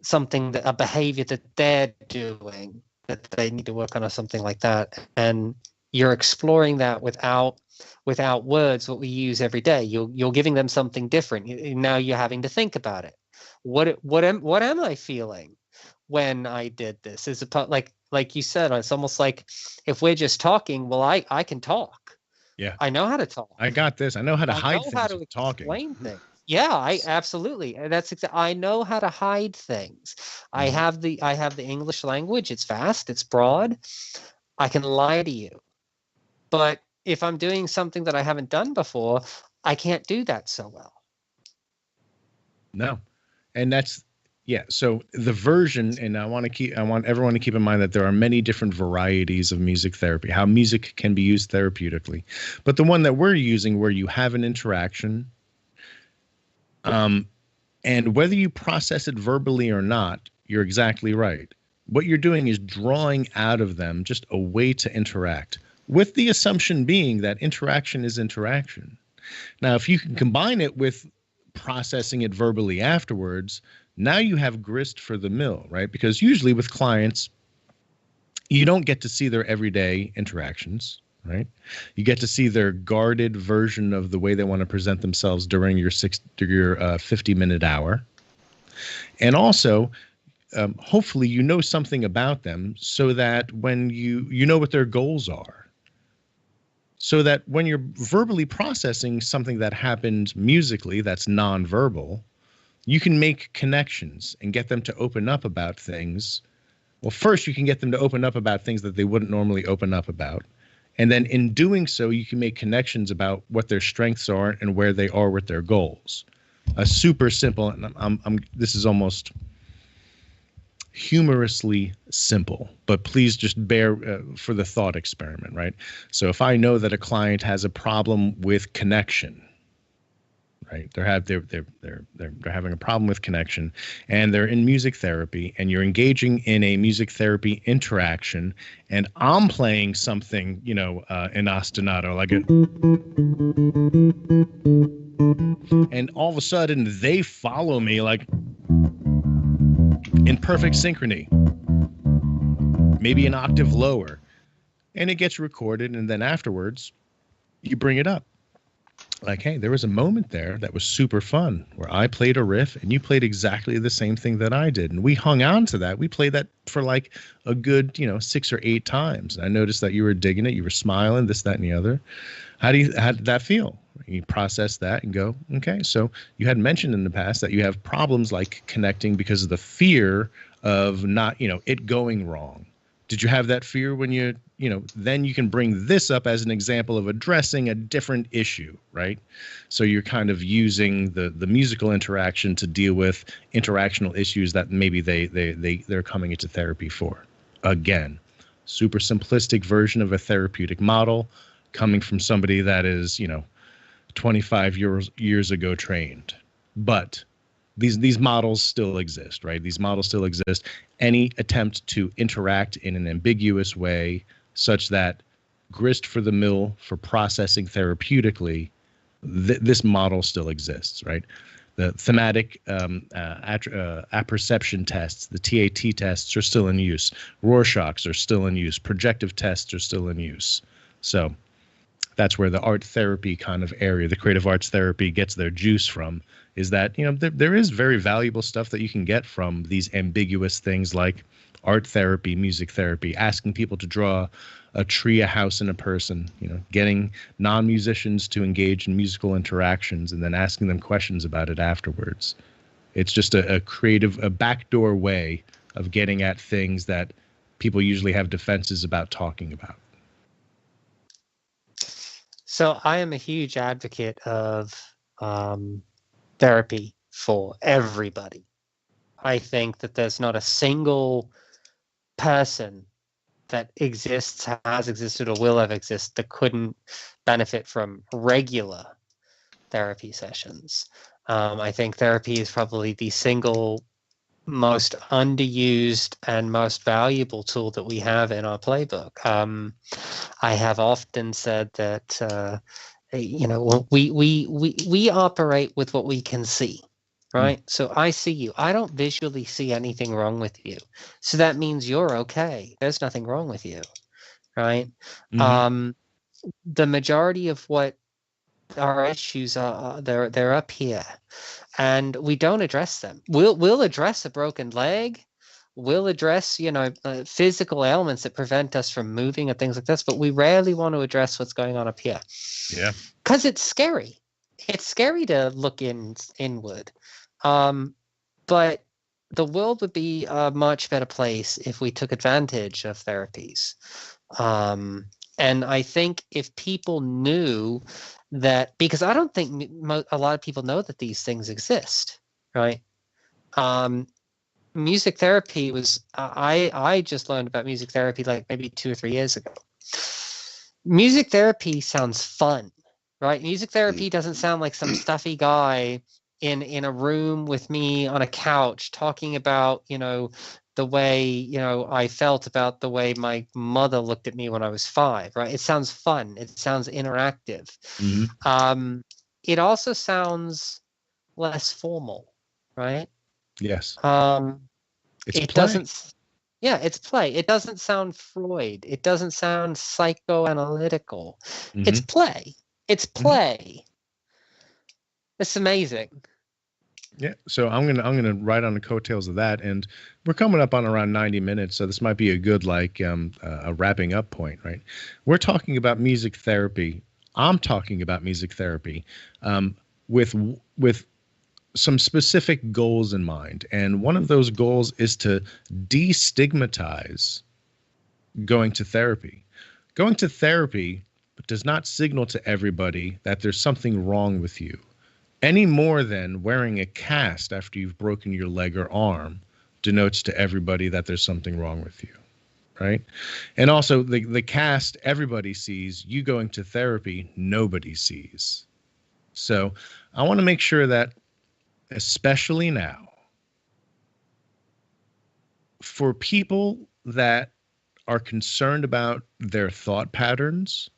something, that a behavior that they're doing that they need to work on, or something like that. And you're exploring that without words, what we use every day. You're giving them something different. Now you're having to think about it. What am I feeling when I did this? Is it like you said, it's almost like if we're just talking, well, I can talk. Yeah. I know how to talk. I got this. I know how to hide things. I know how to explain things. Yeah, I absolutely. I know how to hide things. I have the English language. It's vast, it's broad. I can lie to you. But if I'm doing something that I haven't done before, I can't do that so well. No. And that's so the version, and I want everyone to keep in mind that there are many different varieties of music therapy, how music can be used therapeutically. But the one that we're using, where you have an interaction, and whether you process it verbally or not, you're exactly right. What you're doing is drawing out of them just a way to interact, with the assumption being that interaction is interaction. Now, if you can combine it with processing it verbally afterwards, now you have grist for the mill, right? Because usually with clients, you don't get to see their everyday interactions, right? You get to see their guarded version of the way they want to present themselves during your 50-minute hour. And also, hopefully you know something about them, so that when you know what their goals are, so that when you're verbally processing something that happened musically that's nonverbal, you can make connections and get them to open up about things. Well, first you can get them to open up about things that they wouldn't normally open up about. And then in doing so, you can make connections about what their strengths are and where they are with their goals. A super simple, and this is almost, humorously simple, but please just bear for the thought experiment, right? So if I know that a client has a problem with connection, right? They're having a problem with connection, and they're in music therapy, and you're engaging in a music therapy interaction, and I'm playing something, in ostinato, like a, and all of a sudden they follow me like in perfect synchrony, maybe an octave lower, and it gets recorded, and then afterwards you bring it up. Like, hey, there was a moment there that was super fun where I played a riff and you played exactly the same thing that I did. And we hung on to that. We played that for like a good, 6 or 8 times. And I noticed that you were digging it. You were smiling, this, that, and the other. How did that feel? You process that and go, okay, so you had mentioned in the past that you have problems like connecting because of the fear of not, it going wrong. Did you have that fear when then you can bring this up as an example of addressing a different issue, right? So you're kind of using the musical interaction to deal with interactional issues that maybe they're coming into therapy for. Again, super simplistic version of a therapeutic model coming from somebody that is, 25 years ago trained. But these models still exist, right? These models still exist. Any attempt to interact in an ambiguous way such that grist for the mill for processing therapeutically, this model still exists, right? The thematic apperception tests, the TAT tests are still in use. Rorschachs are still in use. Projective tests are still in use. So that's where the art therapy kind of area, the creative arts therapy gets their juice from, is that, there is very valuable stuff that you can get from these ambiguous things like art therapy, music therapy, asking people to draw a tree, a house, and a person, getting non-musicians to engage in musical interactions and then asking them questions about it afterwards. It's just a creative, a backdoor way of getting at things that people usually have defenses about talking about. So I am a huge advocate of therapy for everybody. I think that there's not a single person that exists, has existed, or will ever exist that couldn't benefit from regular therapy sessions. I think therapy is probably the single most underused and most valuable tool that we have in our playbook. I have often said that we operate with what we can see, right? So I see you. I don't visually see anything wrong with you. So that means you're okay. There's nothing wrong with you, right? Mm-hmm. The majority of what our issues are, they're up here, and we don't address them. We'll address a broken leg. We'll address, physical ailments that prevent us from moving and things like this, but we rarely want to address what's going on up here. Yeah. Because it's scary. It's scary to look inward. But the world would be a much better place if we took advantage of therapies. And I think if people knew that, because I don't think a lot of people know that these things exist, right? Music therapy was, I just learned about music therapy like maybe 2 or 3 years ago. Music therapy sounds fun, right? Music therapy doesn't sound like some stuffy guy in a room with me on a couch talking about, the way, I felt about the way my mother looked at me when I was 5, right? It sounds fun. It sounds interactive. Mm-hmm. It also sounds less formal, right? Yes. It doesn't. Yeah, it's play. It doesn't sound Freud. It doesn't sound psychoanalytical. Mm-hmm. It's play. It's play. Mm-hmm. It's amazing. Yeah, so I'm gonna ride on the coattails of that, and we're coming up on around 90 minutes, so this might be a good a wrapping up point, right? We're talking about music therapy. I'm talking about music therapy, with some specific goals in mind, and one of those goals is to destigmatize going to therapy. Going to therapy does not signal to everybody that there's something wrong with you, any more than wearing a cast after you've broken your leg or arm denotes to everybody that there's something wrong with you, right? And also the cast everybody sees. You going to therapy, nobody sees. So I want to make sure that, especially now, for people that are concerned about their thought patterns,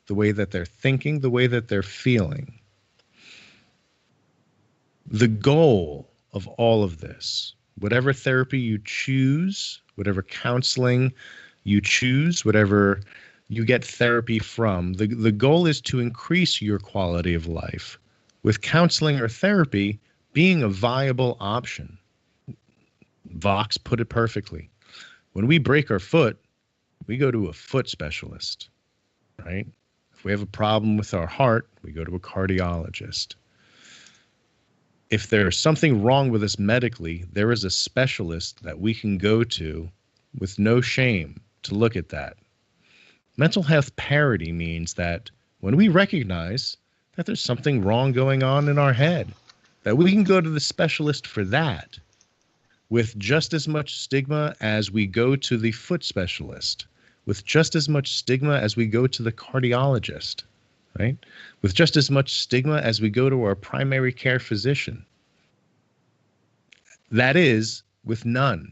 the way that they're thinking, the way that they're feeling, the goal of all of this, whatever therapy you choose, whatever counseling you choose, whatever you get therapy from, the goal is to increase your quality of life, with counseling or therapy being a viable option. Vox put it perfectly. When we break our foot, we go to a foot specialist, right? If we have a problem with our heart, we go to a cardiologist. If there's something wrong with us medically, there is a specialist that we can go to with no shame to look at that. Mental health parity means that when we recognize that there's something wrong going on in our head, that we can go to the specialist for that with just as much stigma as we go to the foot specialist, with just as much stigma as we go to the cardiologist, right? With just as much stigma as we go to our primary care physician. That is, with none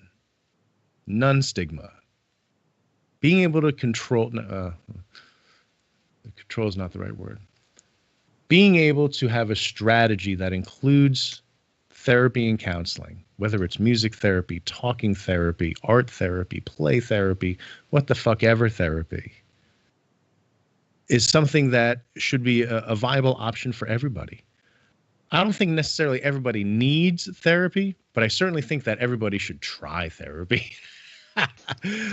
stigma. Being able to control is not the right word. Being able to have a strategy that includes therapy and counseling, whether it's music therapy, talking therapy, art therapy, play therapy, what the fuck ever therapy, is something that should be a viable option for everybody. I don't think necessarily everybody needs therapy, but I certainly think that everybody should try therapy.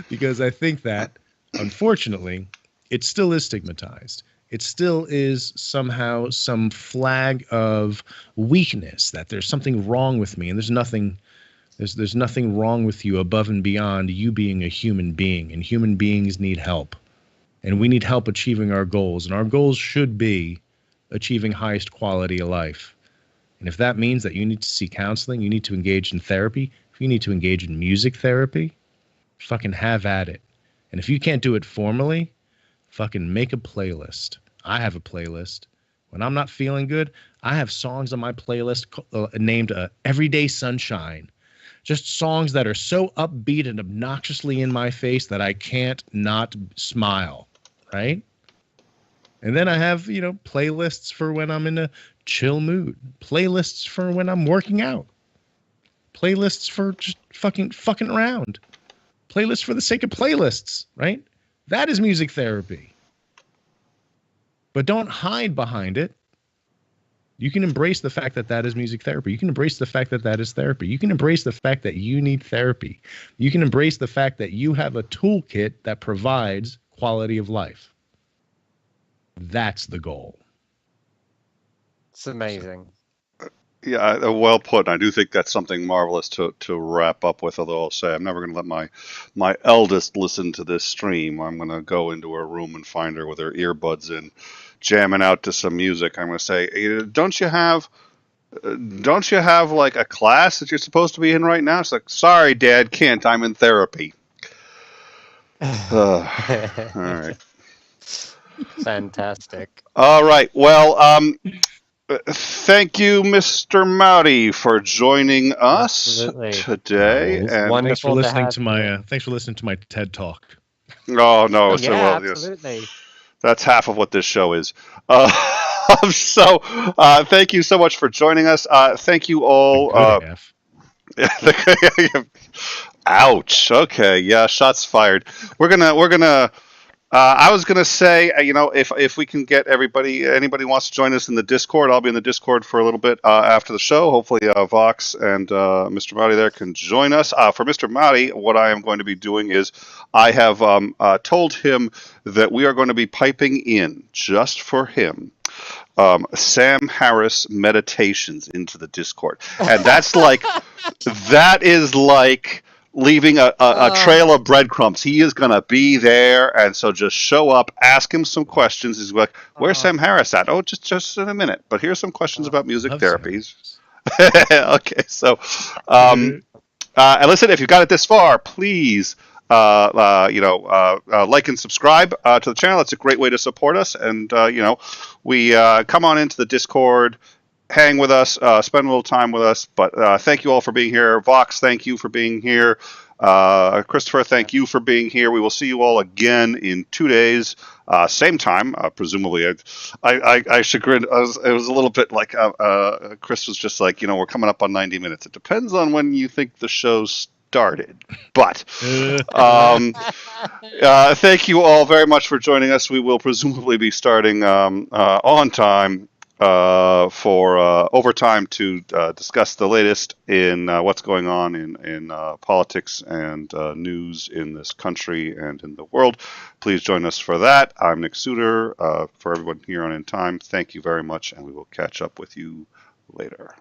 Because I think that, unfortunately, it still is stigmatized. It still is somehow some flag of weakness, that there's something wrong with me, and there's nothing wrong with you above and beyond you being a human being, and human beings need help. And we need help achieving our goals, and our goals should be achieving highest quality of life. And if that means that you need to see counseling, you need to engage in therapy, if you need to engage in music therapy, fucking have at it. And if you can't do it formally, fucking make a playlist. I have a playlist. When I'm not feeling good, I have songs on my playlist named Everyday Sunshine. Just songs that are so upbeat and obnoxiously in my face that I can't not smile, right? And then I have, playlists for when I'm in a chill mood. Playlists for when I'm working out. Playlists for just fucking around. Playlists for the sake of playlists, right? That is music therapy. But don't hide behind it. You can embrace the fact that that is music therapy. You can embrace the fact that that is therapy. You can embrace the fact that you need therapy. You can embrace the fact that you have a toolkit that provides quality of life. That's the goal. It's amazing. Yeah, well put. And I do think that's something marvelous to wrap up with, although I'll say I'm never going to let my eldest listen to this stream. I'm going to go into her room and find her with her earbuds in, jamming out to some music. I'm going to say, hey, don't you have like a class that you're supposed to be in right now? It's like, sorry, Dad, can't. I'm in therapy. All right. Fantastic. All right. Well, thank you, Mr. Maute, for joining us today. And thanks for listening to my TED Talk. Oh no! So, yeah, well, absolutely. Yes, that's half of what this show is. Thank you so much for joining us. Thank you all. Ouch. Okay. Yeah. Shots fired. We're gonna. I was gonna say, if we can get anybody wants to join us in the Discord, I'll be in the Discord for a little bit after the show. Hopefully, Vox and Mr. Maute there can join us. For Mr. Maute, what I am going to be doing is I have told him that we are going to be piping in just for him Sam Harris meditations into the Discord, and that is like leaving a trail of breadcrumbs. He is going to be there, and so just show up, ask him some questions. He's like, where's Sam Harris at? Oh, just in a minute. But here's some questions about music therapies. Okay, so And listen, if you got it this far, please, like and subscribe to the channel. It's a great way to support us. And we come on into the Discord, hang with us, spend a little time with us. But thank you all for being here. Vox, thank you for being here. Christopher, thank you for being here. We will see you all again in 2 days, same time, presumably. I chagrined. It was a little bit like Chris was just like, we're coming up on 90 minutes. It depends on when you think the show started. But thank you all very much for joining us. We will presumably be starting on time for overtime to discuss the latest in what's going on in politics and news in this country and in the world. Please join us for that. I'm Nick Soutter. For everyone here on In Time, thank you very much, and we will catch up with you later.